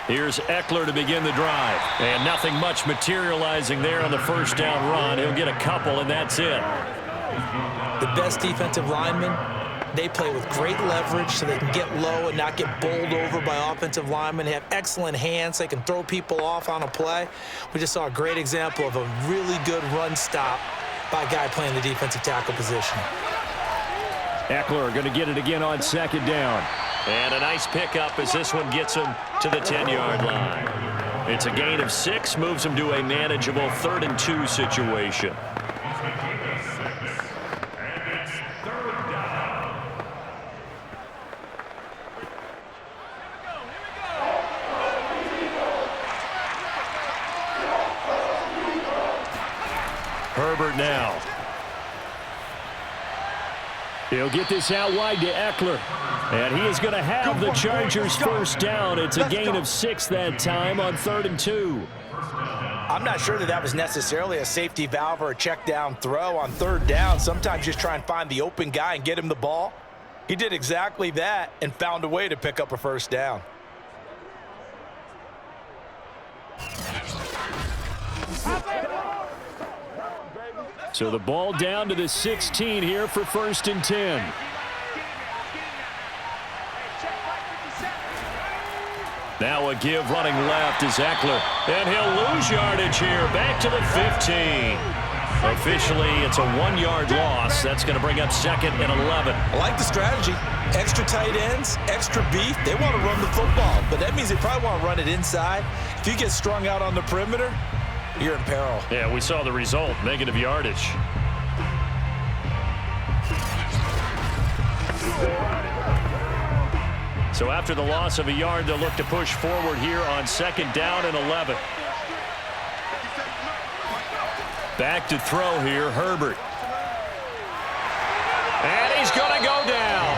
Here's Eckler to begin the drive. And nothing much materializing there on the first down run. He'll get a couple, and that's it. The best defensive linemen, they play with great leverage so they can get low and not get bowled over by offensive linemen. They have excellent hands. They can throw people off on a play. We just saw a great example of a really good run stop by a guy playing the defensive tackle position. Eckler going to get it again on second down. And a nice pickup as this one gets him to the 10-yard line. It's a gain of 6, moves him to a manageable 3rd and 2 situation. Herbert now. He'll get this out wide to Eckler. And he is going to have the Chargers first down. It's a gain of 6 that time on 3rd and 2. I'm not sure that was necessarily a safety valve or a check down throw on 3rd down. Sometimes just try and find the open guy and get him the ball. He did exactly that and found a way to pick up a first down. So the ball down to the 16 here for 1st and 10. Now a give running left is Eckler. And he'll lose yardage here. Back to the 15. Officially, it's a 1-yard loss. That's going to bring up 2nd and 11. I like the strategy. Extra tight ends, extra beef. They want to run the football, but that means they probably want to run it inside. If you get strung out on the perimeter, you're in peril. Yeah, we saw the result, negative yardage. So after the loss of a yard, they'll look to push forward here on 2nd down and 11. Back to throw here, Herbert. And he's going to go down.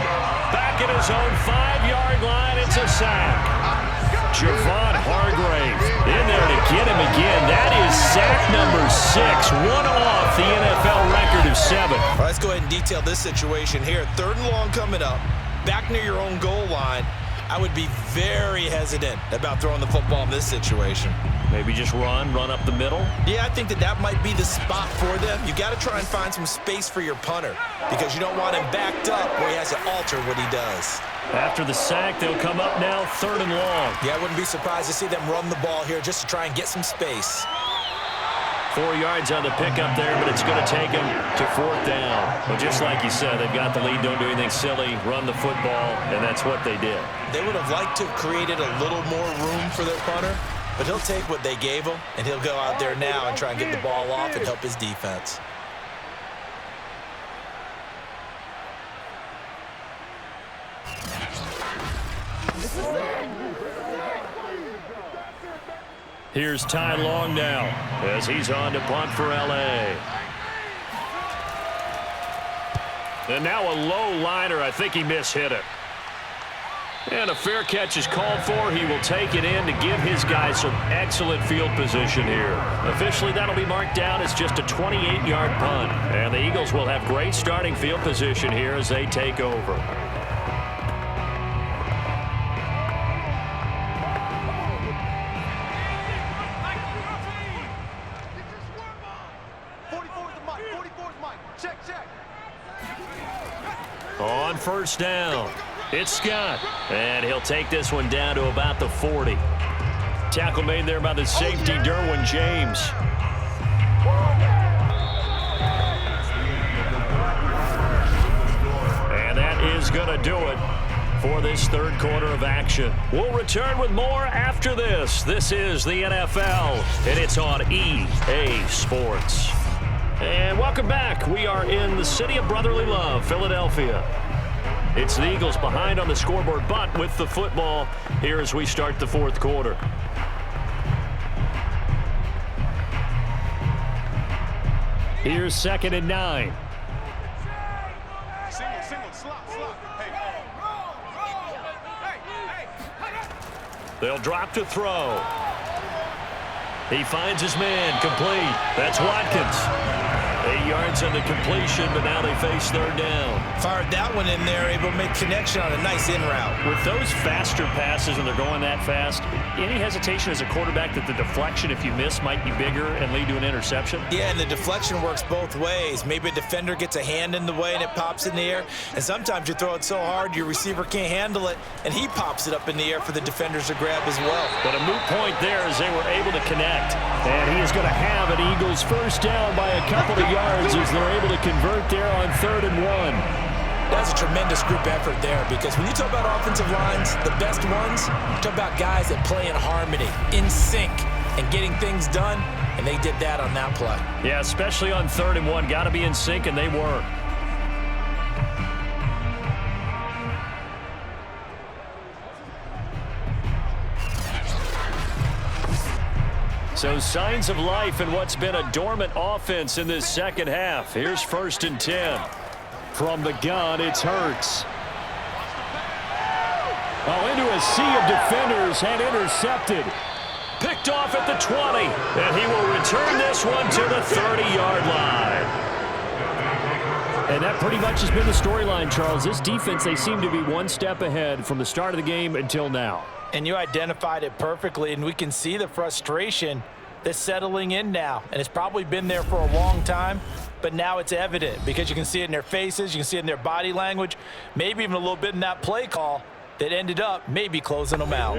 Back at his own 5-yard line, it's a sack. Javon Hargrave in there to get him again. That is sack number 6, one off the NFL record of 7. All right, let's go ahead and detail this situation here. 3rd and long coming up, back near your own goal line. I would be very hesitant about throwing the football in this situation. Maybe just run up the middle? Yeah, I think that might be the spot for them. You got to try and find some space for your punter because you don't want him backed up where he has to alter what he does. After the sack, they'll come up now 3rd and long. Yeah, I wouldn't be surprised to see them run the ball here just to try and get some space. 4 yards on the pickup there, but it's going to take him to 4th down. But just like you said, they've got the lead, don't do anything silly, run the football, and that's what they did. They would have liked to have created a little more room for their punter, but he'll take what they gave him, and he'll go out there now and try and get the ball off and help his defense. Here's Ty Long now as he's on to punt for L.A. And now a low liner. I think he mishit it. And a fair catch is called for. He will take it in to give his guys some excellent field position here. Officially, that'll be marked down as just a 28-yard punt. And the Eagles will have great starting field position here as they take over. On 1st down, it's Scott, and he'll take this one down to about the 40. Tackle made there by the safety, Derwin James. And that is going to do it for this 3rd quarter of action. We'll return with more after this. This is the NFL, and it's on EA Sports. And welcome back. We are in the city of brotherly love, Philadelphia. It's the Eagles behind on the scoreboard, but with the football here as we start the 4th quarter. Here's 2nd and 9. Single, slot. They'll drop to throw. He finds his man, complete. That's Watkins. 8 yards on the completion, but now they face 3rd down. Fired that one in there, able to make connection on a nice in route. With those faster passes and they're going that fast, any hesitation as a quarterback that the deflection, if you miss, might be bigger and lead to an interception? Yeah, and the deflection works both ways. Maybe a defender gets a hand in the way and it pops in the air, and sometimes you throw it so hard your receiver can't handle it, and he pops it up in the air for the defenders to grab as well. But a moot point there as they were able to connect. And he is going to have an Eagles 1st down by a couple of yards as they're able to convert there on 3rd and 1. That's a tremendous group effort there because when you talk about offensive lines, the best ones, you talk about guys that play in harmony, in sync, and getting things done, and they did that on that play. Yeah, especially on 3rd and 1. Got to be in sync, and they were. So signs of life in what's been a dormant offense in this 2nd half. Here's 1st and 10. From the gun, it's Hurts. Oh, into a sea of defenders and intercepted. Picked off at the 20. And he will return this one to the 30-yard line. And that pretty much has been the storyline, Charles. This defense, they seem to be one step ahead from the start of the game until now. And you identified it perfectly, and we can see the frustration that's settling in now. And it's probably been there for a long time, but now it's evident because you can see it in their faces, you can see it in their body language, maybe even a little bit in that play call that ended up maybe closing them out.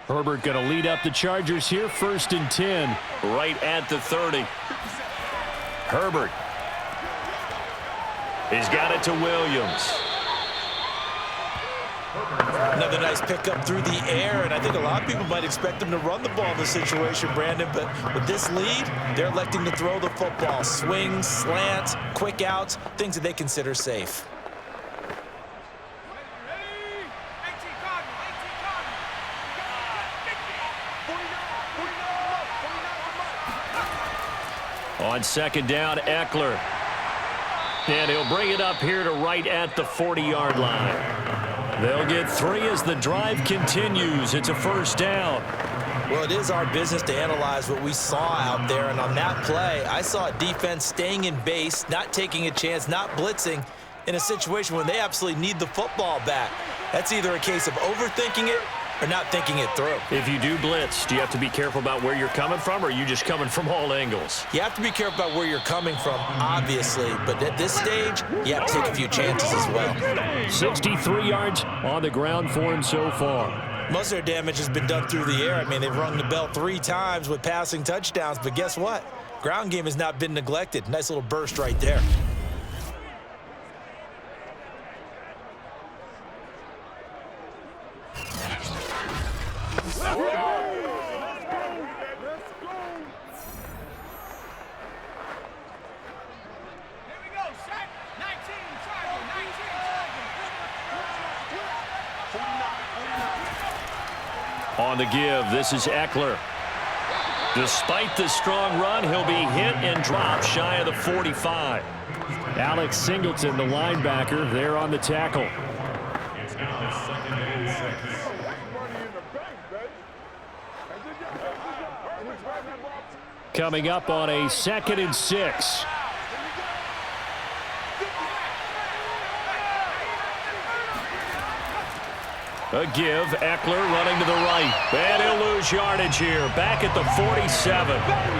Herbert going to lead up the Chargers here, 1st and 10, right at the 30. Herbert. He's got it to Williams. Another nice pickup through the air, and I think a lot of people might expect them to run the ball in this situation, Brandon, but with this lead, they're electing to throw the football. Swings, slants, quick outs, things that they consider safe. On second down, Eckler. And he'll bring it up here to right at the 40-yard line. They'll get 3 as the drive continues. It's a first down. Well, it is our business to analyze what we saw out there, and on that play, I saw a defense staying in base, not taking a chance, not blitzing in a situation when they absolutely need the football back. That's either a case of overthinking it or not thinking it through. If you do blitz, do you have to be careful about where you're coming from, or are you just coming from all angles? You have to be careful about where you're coming from, obviously, but at this stage, you have to take a few chances as well. 63 yards on the ground for him so far. Most of their damage has been done through the air. I mean, they've rung the bell 3 times with passing touchdowns, but guess what? Ground game has not been neglected. Nice little burst right there. On the give, this is Eckler. Despite the strong run, he'll be hit and dropped shy of the 45. Alex Singleton, the linebacker, there on the tackle. It's now 2nd and 6. Coming up on a 2nd and 6. A give, Eckler running to the right. And he'll lose yardage here, back at the 47.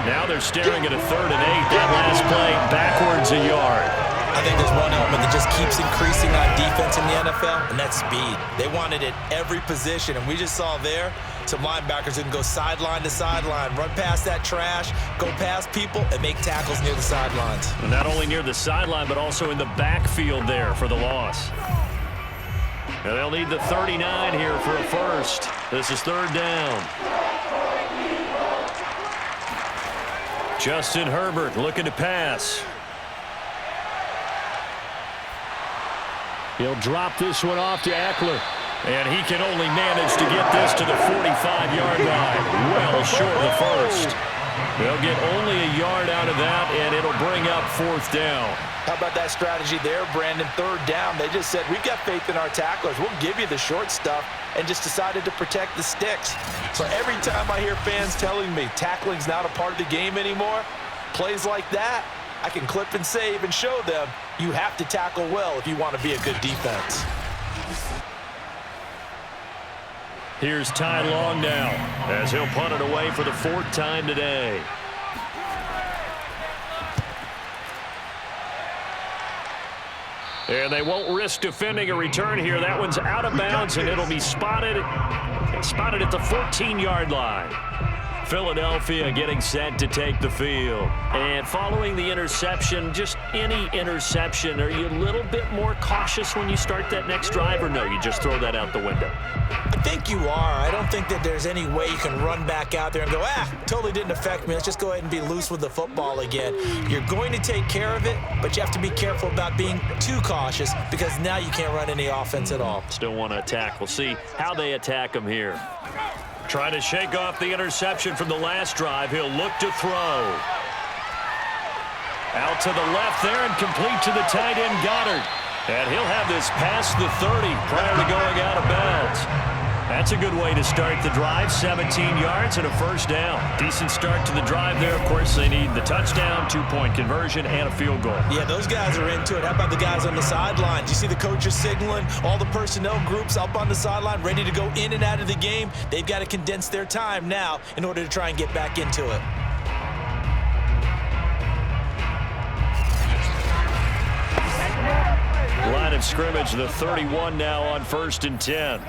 Now they're staring at a 3rd and 8. That last play, backwards a yard. I think there's one element that just keeps increasing on defense in the NFL, and that's speed. They want it at every position, and we just saw there some linebackers who can go sideline to sideline, run past that trash, go past people, and make tackles near the sidelines. And not only near the sideline, but also in the backfield there for the loss. And they'll need the 39 here for a first. This is 3rd down. Justin Herbert looking to pass. He'll drop this one off to Eckler. And he can only manage to get this to the 45-yard line. Well short of the first. They'll get only a yard out of that, and it'll bring up 4th down. How about that strategy there, Brandon? 3rd down. They just said, we've got faith in our tacklers. We'll give you the short stuff, and just decided to protect the sticks. So every time I hear fans telling me tackling's not a part of the game anymore, plays like that, I can clip and save and show them you have to tackle well if you want to be a good defense. Here's Ty Long now, as he'll punt it away for the 4th time today. And they won't risk defending a return here. That one's out of bounds, and it'll be spotted at the 14-yard line. Philadelphia getting set to take the field. And following the interception, just any interception, are you a little bit more cautious when you start that next drive, or no, you just throw that out the window? I think you are. I don't think that there's any way you can run back out there and go, totally didn't affect me. Let's just go ahead and be loose with the football again. You're going to take care of it, but you have to be careful about being too cautious because now you can't run any offense at all. Still want to attack. We'll see how they attack them here. Trying to shake off the interception from the last drive. He'll look to throw. Out to the left there and complete to the tight end, Goddard. And he'll have this past the 30 prior to going out of bounds. That's a good way to start the drive. 17 yards and a first down. Decent start to the drive there. Of course, they need the touchdown, 2-point conversion, and a field goal. Yeah, those guys are into it. How about the guys on the sidelines? You see the coaches signaling, all the personnel groups up on the sideline, ready to go in and out of the game. They've got to condense their time now in order to try and get back into it. Line of scrimmage, the 31 now on 1st and 10.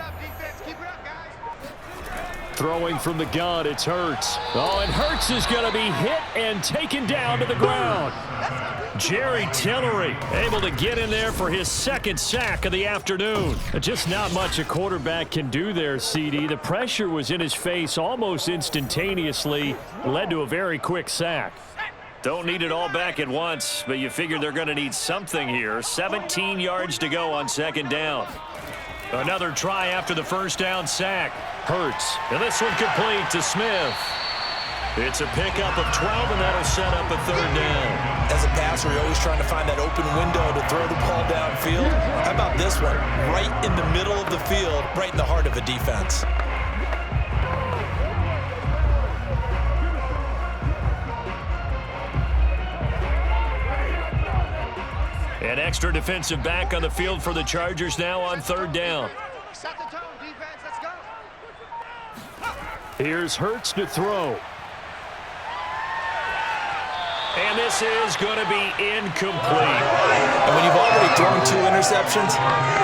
Throwing from the gun, it's Hurts. Oh, and Hurts is going to be hit and taken down to the ground. Jerry Tillery able to get in there for his second sack of the afternoon. Just not much a quarterback can do there, CD. The pressure was in his face almost instantaneously, led to a very quick sack. Don't need it all back at once, but you figure they're going to need something here. 17 yards to go on second down. Another try after the first down sack. Hurts, and this one complete to Smith. It's a pickup of 12, and that'll set up a third down. As a passer, you're always trying to find that open window to throw the ball downfield. How about this one? Right in the middle of the field, right in the heart of a defense. An extra defensive back on the field for the Chargers now on third down. Set the tone, defense. Let's go. Here's Hurts to throw. And this is going to be incomplete. And when you've already thrown 2 interceptions,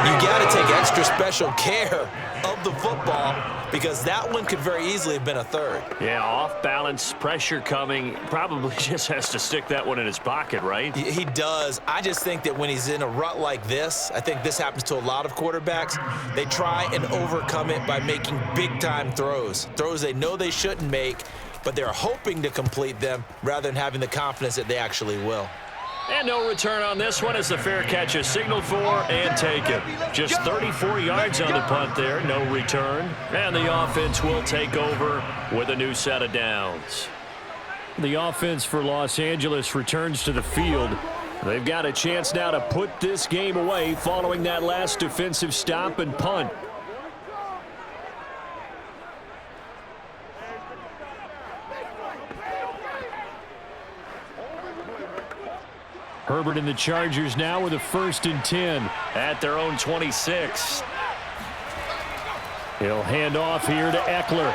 you got to take extra special care of the football because that one could very easily have been a third. Yeah, off balance, pressure coming. Probably just has to stick that one in his pocket, right? He does. I just think that when he's in a rut like this, I think this happens to a lot of quarterbacks, they try and overcome it by making big-time throws. Throws they know they shouldn't make, but they're hoping to complete them rather than having the confidence that they actually will. And no return on this one as the fair catch is signaled for and taken. Just 34 yards on the punt there, no return. And the offense will take over with a new set of downs. The offense for Los Angeles returns to the field. They've got a chance now to put this game away following that last defensive stop and punt. Herbert and the Chargers now with a 1st and 10 at their own 26. He'll hand off here to Eckler.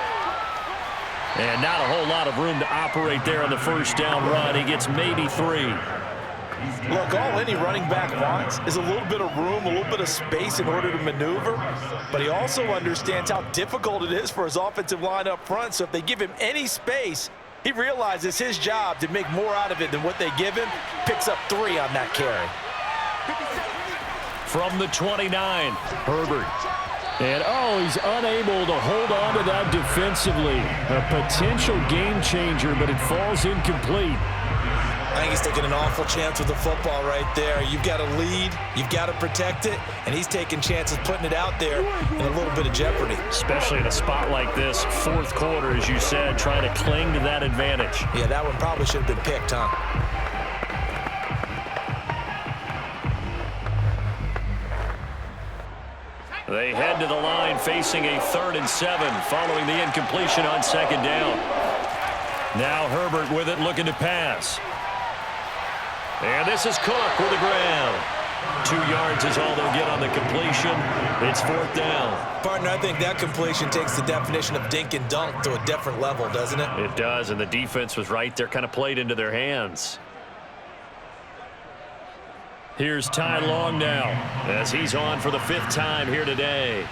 And not a whole lot of room to operate there on the first down run. He gets maybe 3. Look, all any running back wants is a little bit of room, a little bit of space in order to maneuver. But he also understands how difficult it is for his offensive line up front. So if they give him any space, he realizes his job to make more out of it than what they give him. Picks up 3 on that carry. From the 29, Herbert. And, oh, he's unable to hold on to that defensively. A potential game changer, but it falls incomplete. I think he's taking an awful chance with the football right there. You've got to lead, you've got to protect it, and he's taking chances putting it out there in a little bit of jeopardy. Especially in a spot like this, 4th quarter, as you said, trying to cling to that advantage. Yeah, that one probably should have been picked, huh? They head to the line facing a 3rd and 7 following the incompletion on 2nd down. Now Herbert with it looking to pass. And this is Cook with the ground. 2 yards is all they'll get on the completion. It's 4th down. Partner, I think that completion takes the definition of dink and dunk to a different level, doesn't it? It does, and the defense was right there, kind of played into their hands. Here's Ty Long now as he's on for the 5th time here today.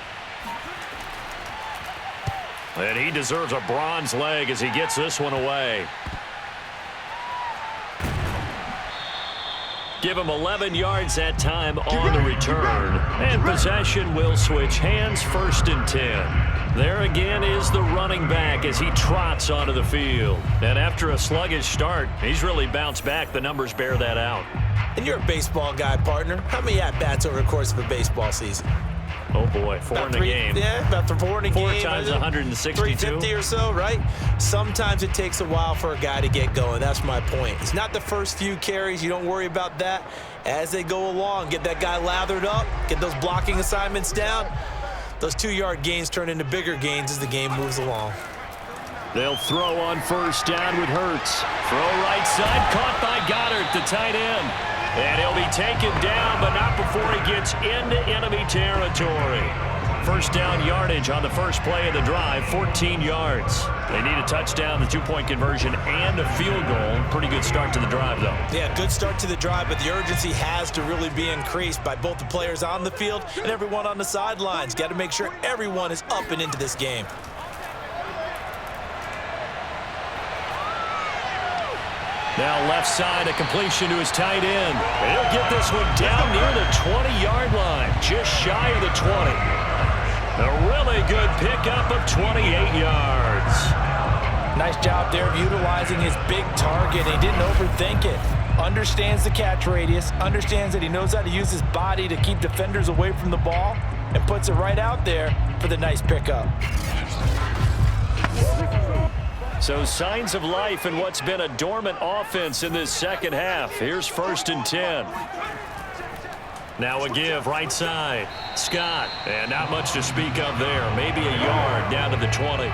And he deserves a bronze leg as he gets this one away. Give him 11 yards that time on the return. And possession will switch hands, 1st and 10. There again is the running back as he trots onto the field. And after a sluggish start, he's really bounced back. The numbers bear that out. And you're a baseball guy, partner. How many at-bats over the course of a baseball season? Oh, boy, 4 in the game. Yeah, about 4 in a game. 4 times 162. 350 or so, right? Sometimes it takes a while for a guy to get going. That's my point. It's not the first few carries. You don't worry about that. As they go along, get that guy lathered up, get those blocking assignments down. Those 2-yard gains turn into bigger gains as the game moves along. They'll throw on 1st down with Hurts. Throw right side, caught by Goddard, the tight end. And he'll be taken down, but not before he gets into enemy territory. 1st down yardage on the first play of the drive, 14 yards. They need a touchdown, the 2-point conversion, and a field goal. Pretty good start to the drive, though. Yeah, good start to the drive, but the urgency has to really be increased by both the players on the field and everyone on the sidelines. Got to make sure everyone is up and into this game. Now left side, a completion to his tight end. He'll get this one down near the 20-yard line, just shy of the 20. A really good pickup of 28 yards. Nice job there of utilizing his big target. He didn't overthink it. Understands the catch radius, understands that he knows how to use his body to keep defenders away from the ball, and puts it right out there for the nice pickup. So signs of life in what's been a dormant offense in this second half. Here's 1st and 10. Now a give right side. Scott, and not much to speak of there. Maybe a yard down to the 20.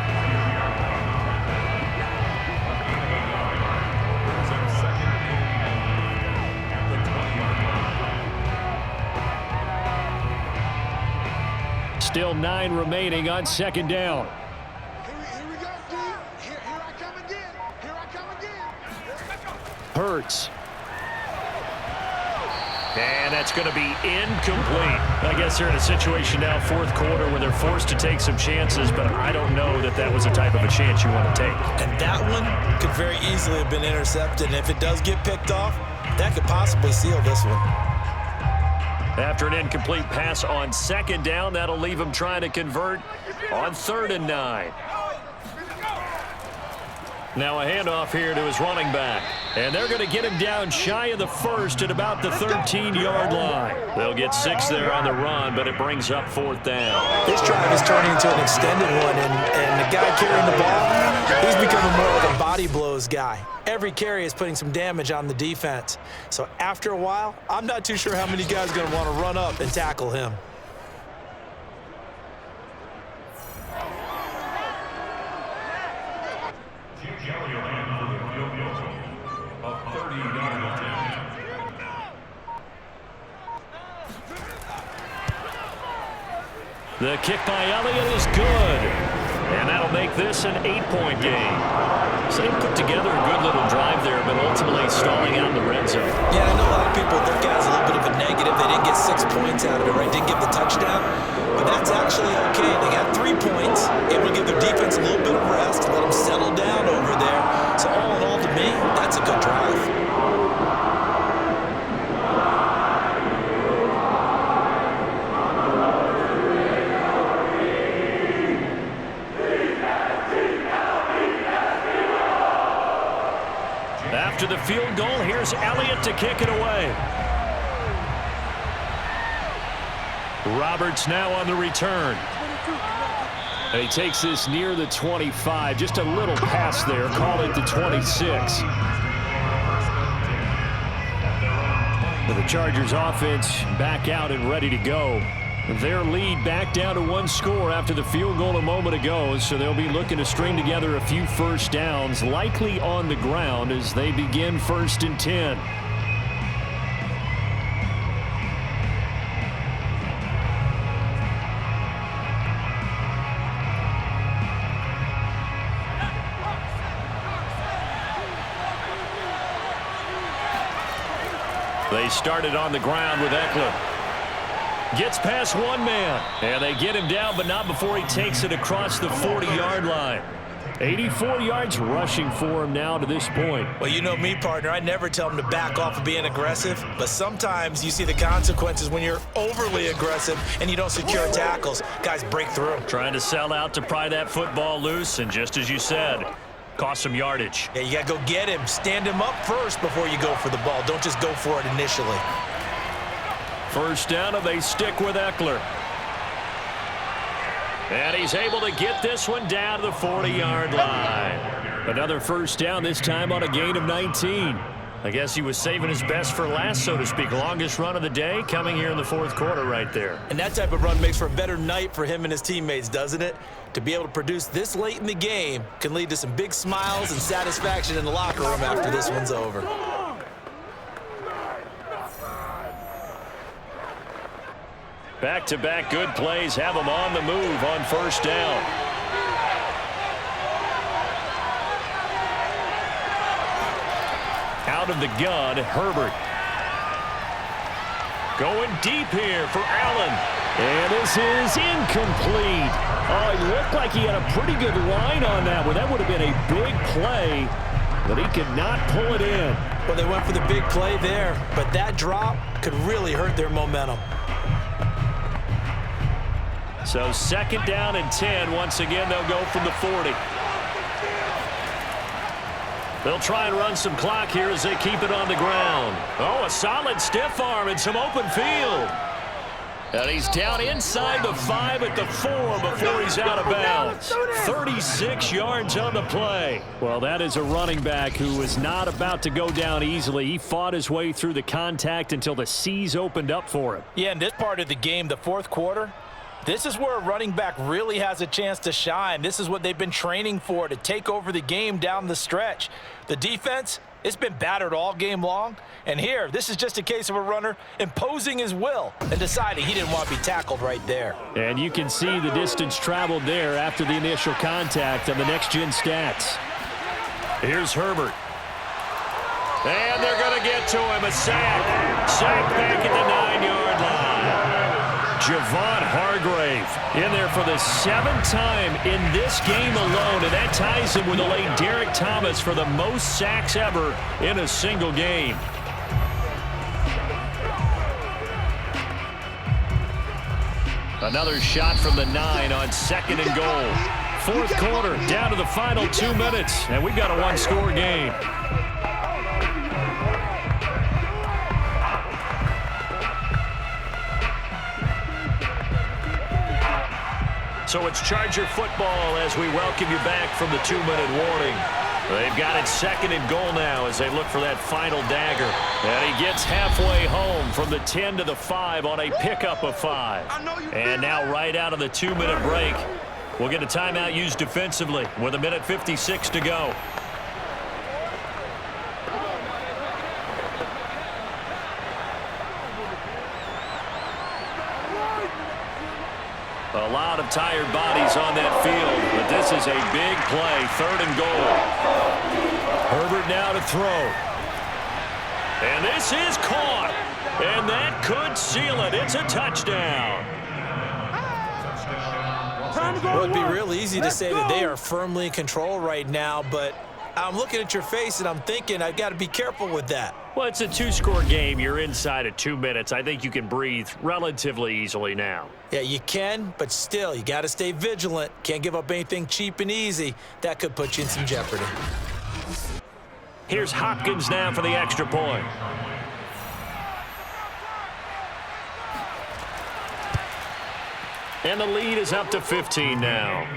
Still 9 remaining on 2nd down. Here we go, D. Here I come again. Here I come again. Hurts. And that's going to be incomplete. I guess they're in a situation now, 4th quarter, where they're forced to take some chances, but I don't know that that was the type of a chance you want to take. And that one could very easily have been intercepted. And if it does get picked off, that could possibly seal this one. After an incomplete pass on 2nd down, that'll leave him trying to convert on 3rd and 9. Now a handoff here to his running back. And they're going to get him down shy of the 1st at about the 13-yard line. They'll get 6 there on the run, but it brings up 4th down. This drive is turning into an extended one, and the guy carrying the ball, he's becoming more like a body blows guy. Every carry is putting some damage on the defense. So after a while, I'm not too sure how many guys are going to want to run up and tackle him. The kick by Elliott is good. And that'll make this an 8-point game. So they put together a good little drive there, but ultimately stalling out in the red zone. Yeah, I know a lot of people look at it as a little bit of a negative. They didn't get 6 points out of it, right? Didn't get the touchdown. But that's actually okay. They got 3 points, able to give their defense a little bit of rest, let them settle down over there. So all in all, to me, that's a good drive. After the field goal, here's Elliott to kick it away. Roberts now on the return. And he takes this near the 25. Just a little pass there. Call it the 26. For the Chargers offense back out and ready to go. Their lead back down to 1 score after the field goal a moment ago, so they'll be looking to string together a few first downs, likely on the ground as they begin 1st and 10. They started on the ground with Eckler. Gets past one man, and they get him down, but not before he takes it across the 40-yard line. 84 yards rushing for him now to this point. Well, you know me, partner. I never tell him to back off of being aggressive, but sometimes you see the consequences when you're overly aggressive and you don't secure tackles. Guys break through. Trying to sell out to pry that football loose, and just as you said, cost some yardage. Yeah, you got to go get him. Stand him up first before you go for the ball. Don't just go for it initially. First down, and they stick with Eckler. And he's able to get this one down to the 40-yard line. Another first down, this time on a gain of 19. I guess he was saving his best for last, so to speak. Longest run of the day coming here in the 4th quarter right there. And that type of run makes for a better night for him and his teammates, doesn't it? To be able to produce this late in the game can lead to some big smiles and satisfaction in the locker room after this one's over. Back-to-back good plays have them on the move on first down. Out of the gun, Herbert. Going deep here for Allen. And this is incomplete. Oh, it looked like he had a pretty good line on that one. That would have been a big play. but he could not pull it in. Well, they went for the big play there, but that drop could really hurt their momentum. So 2nd down and 10. Once again, they'll go from the 40. They'll try and run some clock here as they keep it on the ground. Oh, a solid stiff arm and some open field. And he's down inside the 5 at the 4 before he's out of bounds. 36 yards on the play. Well, that is a running back who was not about to go down easily. He fought his way through the contact until the seas opened up for him. Yeah, in this part of the game, the 4th quarter, this is where a running back really has a chance to shine. This is what they've been training for, to take over the game down the stretch. The defense, it's been battered all game long. And here, this is just a case of a runner imposing his will and deciding he didn't want to be tackled right there. And you can see the distance traveled there after the initial contact on the next-gen stats. Here's Herbert. And they're going to get to him. A sack. Sack back at the 9-yard line. Javon Hargrave in there for the 7th time in this game alone, and that ties him with the late Derek Thomas for the most sacks ever in a single game. Another shot from the 9 on 2nd and goal. 4th quarter, down to the final 2 minutes, and we've got a 1-score game. So it's Charger football as we welcome you back from the 2-minute warning. They've got it 2nd and goal now as they look for that final dagger. And he gets halfway home from the 10 to the 5 on a pickup of 5. And now right out of the 2-minute break, we'll get a timeout used defensively with 1:56 to go. A lot of tired bodies on that field, but this is a big play, 3rd and goal. Herbert now to throw. And this is caught. And that could seal it. It's a touchdown. Well, it'd be real easy to say that they are firmly in control right now, but I'm looking at your face and I'm thinking I've got to be careful with that. Well, it's a 2-score game. You're inside of 2 minutes. I think you can breathe relatively easily now. Yeah, you can, but still, you got to stay vigilant. Can't give up anything cheap and easy. That could put you in some jeopardy. Here's Hopkins now for the extra point. And the lead is up to 15 now.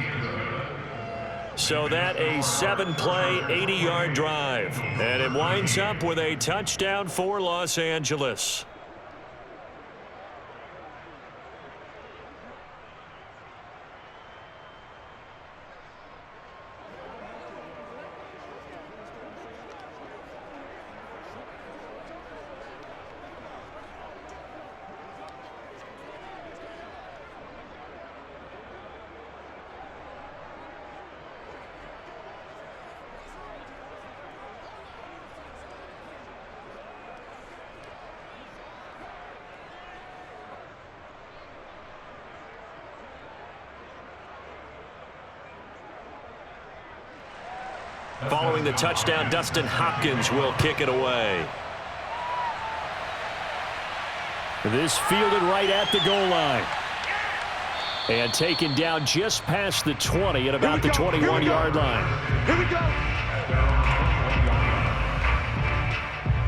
So that a 7-play, 80-yard drive. And it winds up with a touchdown for Los Angeles. Following the touchdown, Dustin Hopkins will kick it away. This fielded right at the goal line. And taken down just past the 20 at about the 21-yard line. Here we go.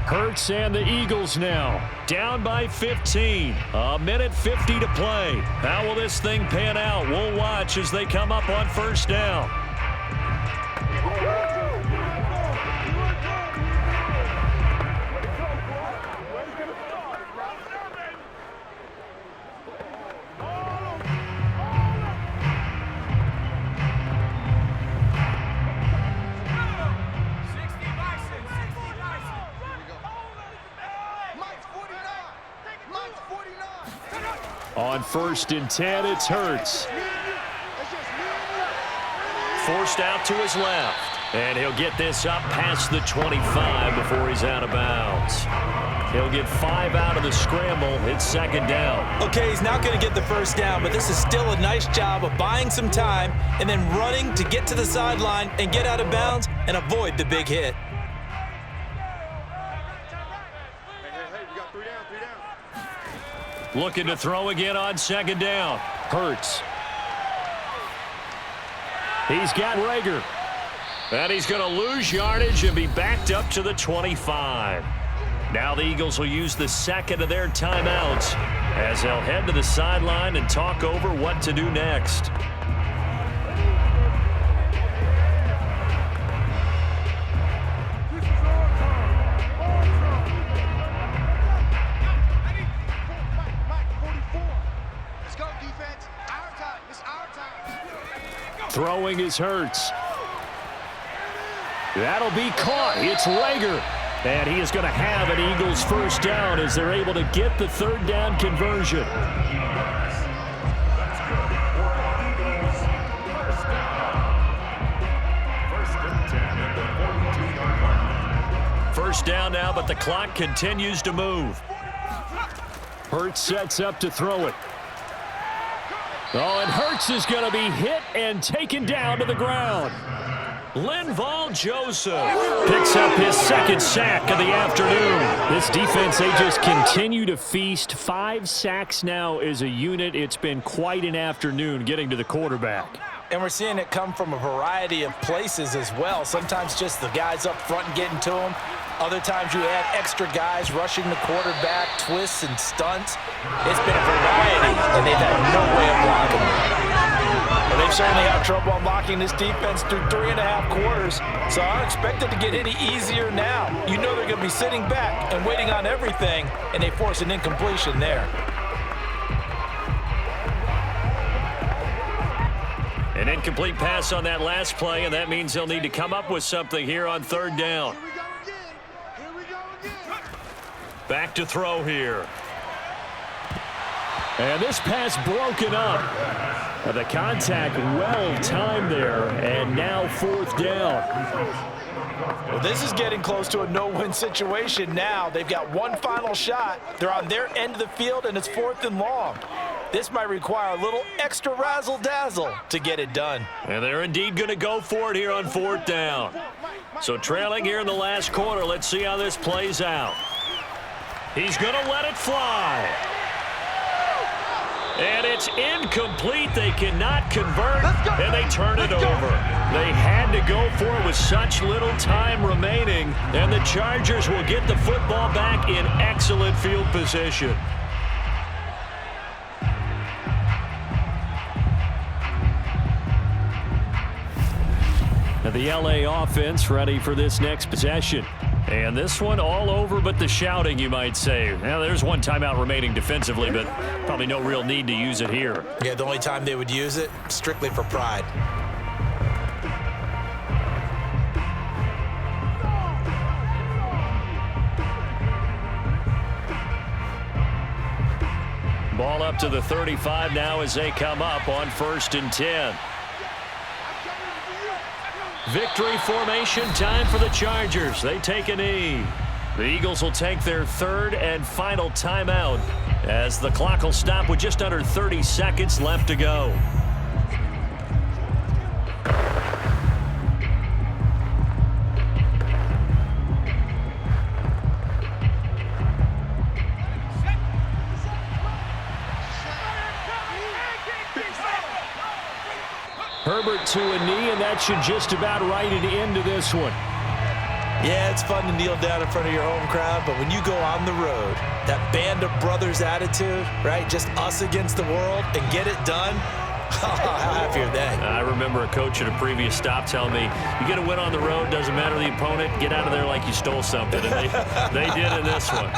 Hurts and the Eagles now down by 15. 1:50 to play. How will this thing pan out? We'll watch as they come up on 1st down. On 1st and 10, it's Hurts. Forced out to his left. And he'll get this up past the 25 before he's out of bounds. He'll get 5 out of the scramble. It's 2nd down. Okay, he's not going to get the 1st down, but this is still a nice job of buying some time and then running to get to the sideline and get out of bounds and avoid the big hit. Looking to throw again on second down. Hurts. He's got Rager. And he's going to lose yardage and be backed up to the 25. Now the Eagles will use the second of their timeouts as they'll head to the sideline and talk over what to do next. Throwing is Hurts. That'll be caught. It's Rager. And he is going to have an Eagles first down as they're able to get the third down conversion. First down now, but the clock continues to move. Hurts sets up to throw it. Oh, and Hurts is going to be hit and taken down to the ground. Linval Joseph picks up his second sack of the afternoon. This defense, they just continue to feast. 5 sacks now as a unit. It's been quite an afternoon getting to the quarterback. And we're seeing it come from a variety of places as well. Sometimes just the guys up front and getting to them. Other times you add extra guys rushing the quarterback, twists and stunts. It's been a variety, and they've had no way of blocking them. Well, they've certainly had trouble unlocking this defense through 3.5 quarters, so I don't expect it to get any easier now. You know they're going to be sitting back and waiting on everything, and they force an incompletion there. An incomplete pass on that last play, and that means they'll need to come up with something here on third down. Back to throw here. And this pass broken up. The contact well timed there, and now fourth down. Well, this is getting close to a no-win situation now. They've got one final shot. They're on their end of the field, and it's 4th and long. This might require a little extra razzle-dazzle to get it done. And they're indeed going to go for it here on fourth down. So trailing here in the last quarter, let's see how this plays out. He's going to let it fly. And it's incomplete. They cannot convert, and they turn it over. They had to go for it with such little time remaining, and the Chargers will get the football back in excellent field position. Now the LA offense ready for this next possession. And this one all over but the shouting, you might say. Now, there's one timeout remaining defensively, but probably no real need to use it here. Yeah, the only time they would use it, strictly for pride. Ball up to the 35 now as they come up on 1st and 10. Victory formation time for the Chargers. They take a knee. The Eagles will take their third and final timeout as the clock will stop with just under 30 seconds left to go. Herbert to a knee, and that should just about write it into this one. Yeah, it's fun to kneel down in front of your home crowd, but when you go on the road, that band of brothers attitude, right, just us against the world, and get it done, how happy are they? I remember a coach at a previous stop telling me, you get a win on the road, doesn't matter the opponent, get out of there like you stole something, and they did in this one.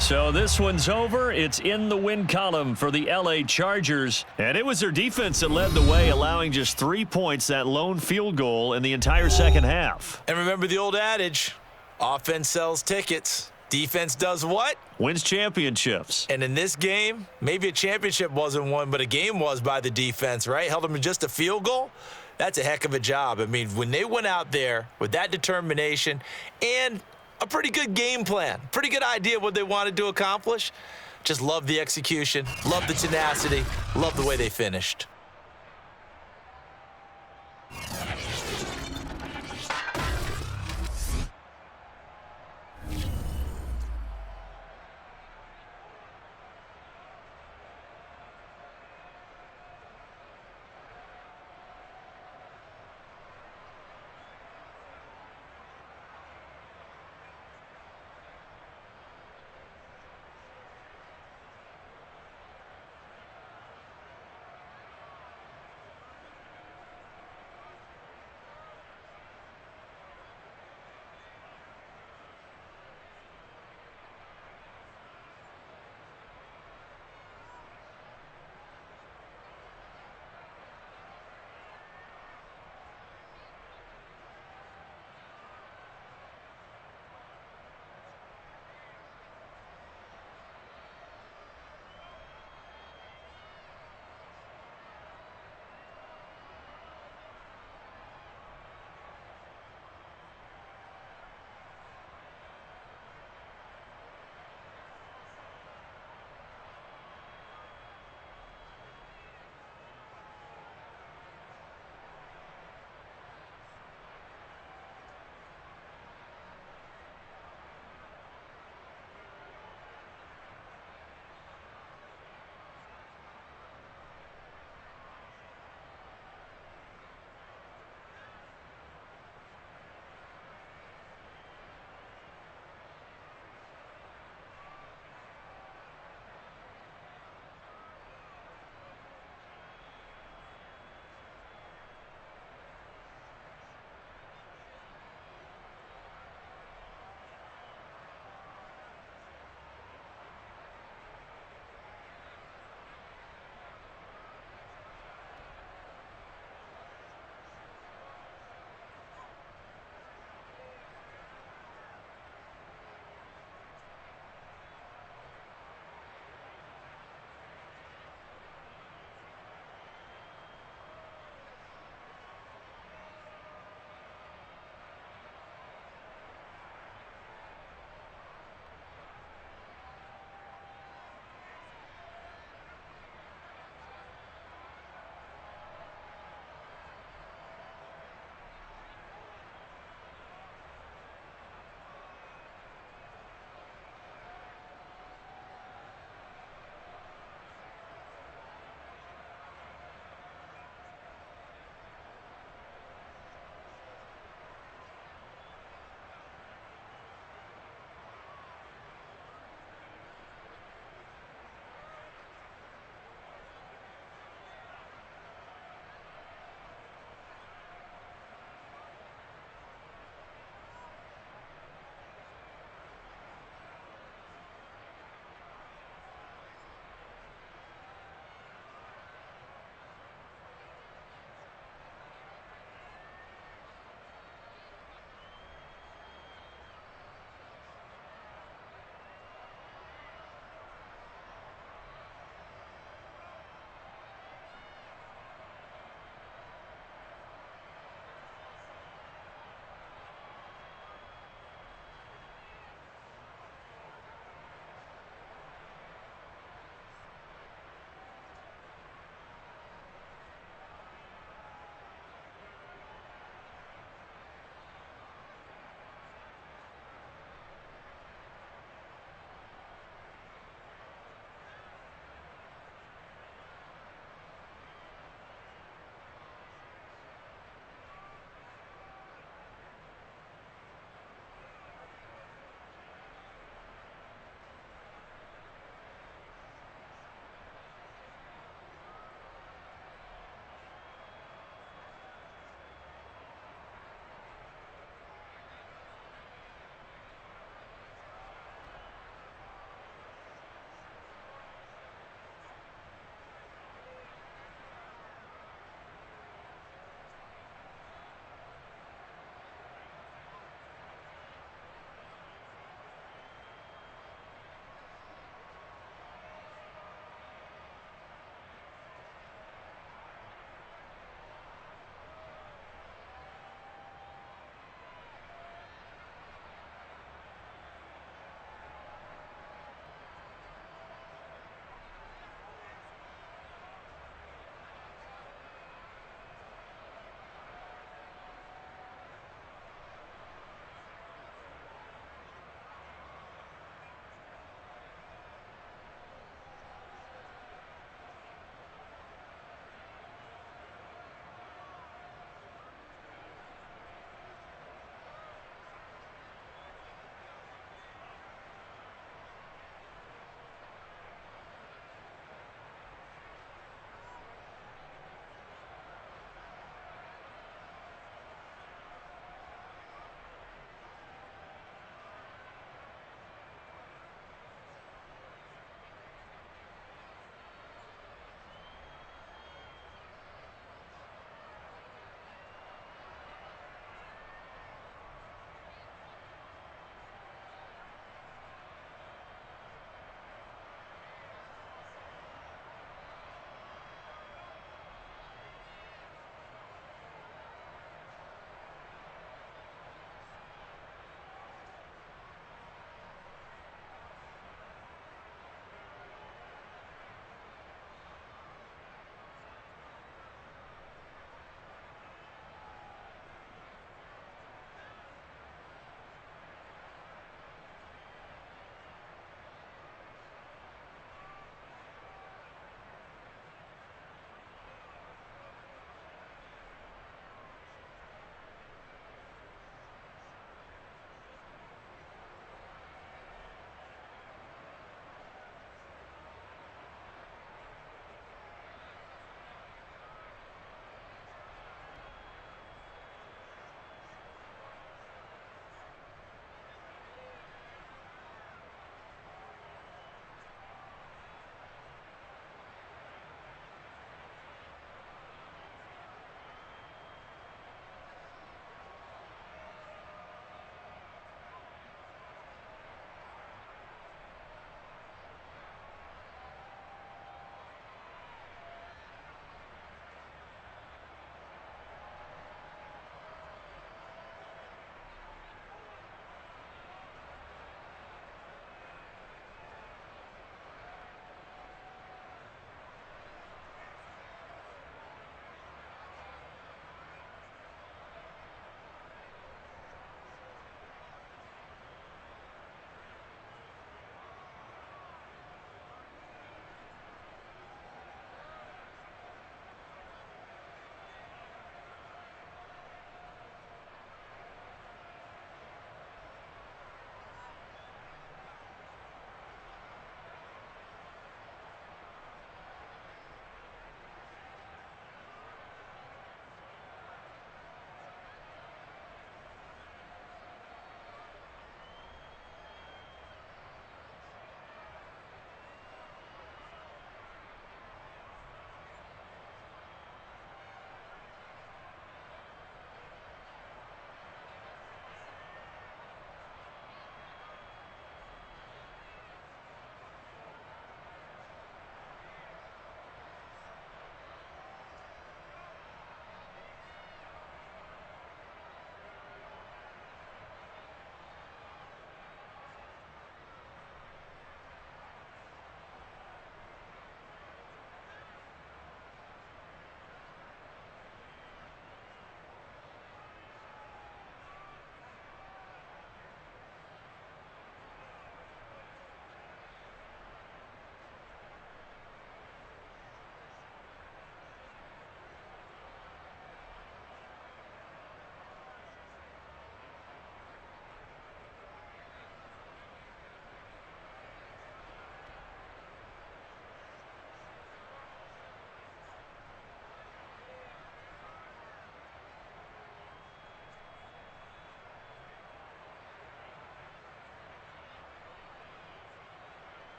So this one's over. It's in the win column for the LA Chargers. And it was their defense that led the way, allowing just 3 points, that lone field goal in the entire second half. And remember the old adage, offense sells tickets. Defense does what? Wins championships. And in this game, maybe a championship wasn't won, but a game was by the defense, right? Held them to just a field goal. That's a heck of a job. I mean, when they went out there with that determination and a pretty good game plan, pretty good idea what they wanted to accomplish. Just love the execution, love the tenacity, love the way they finished.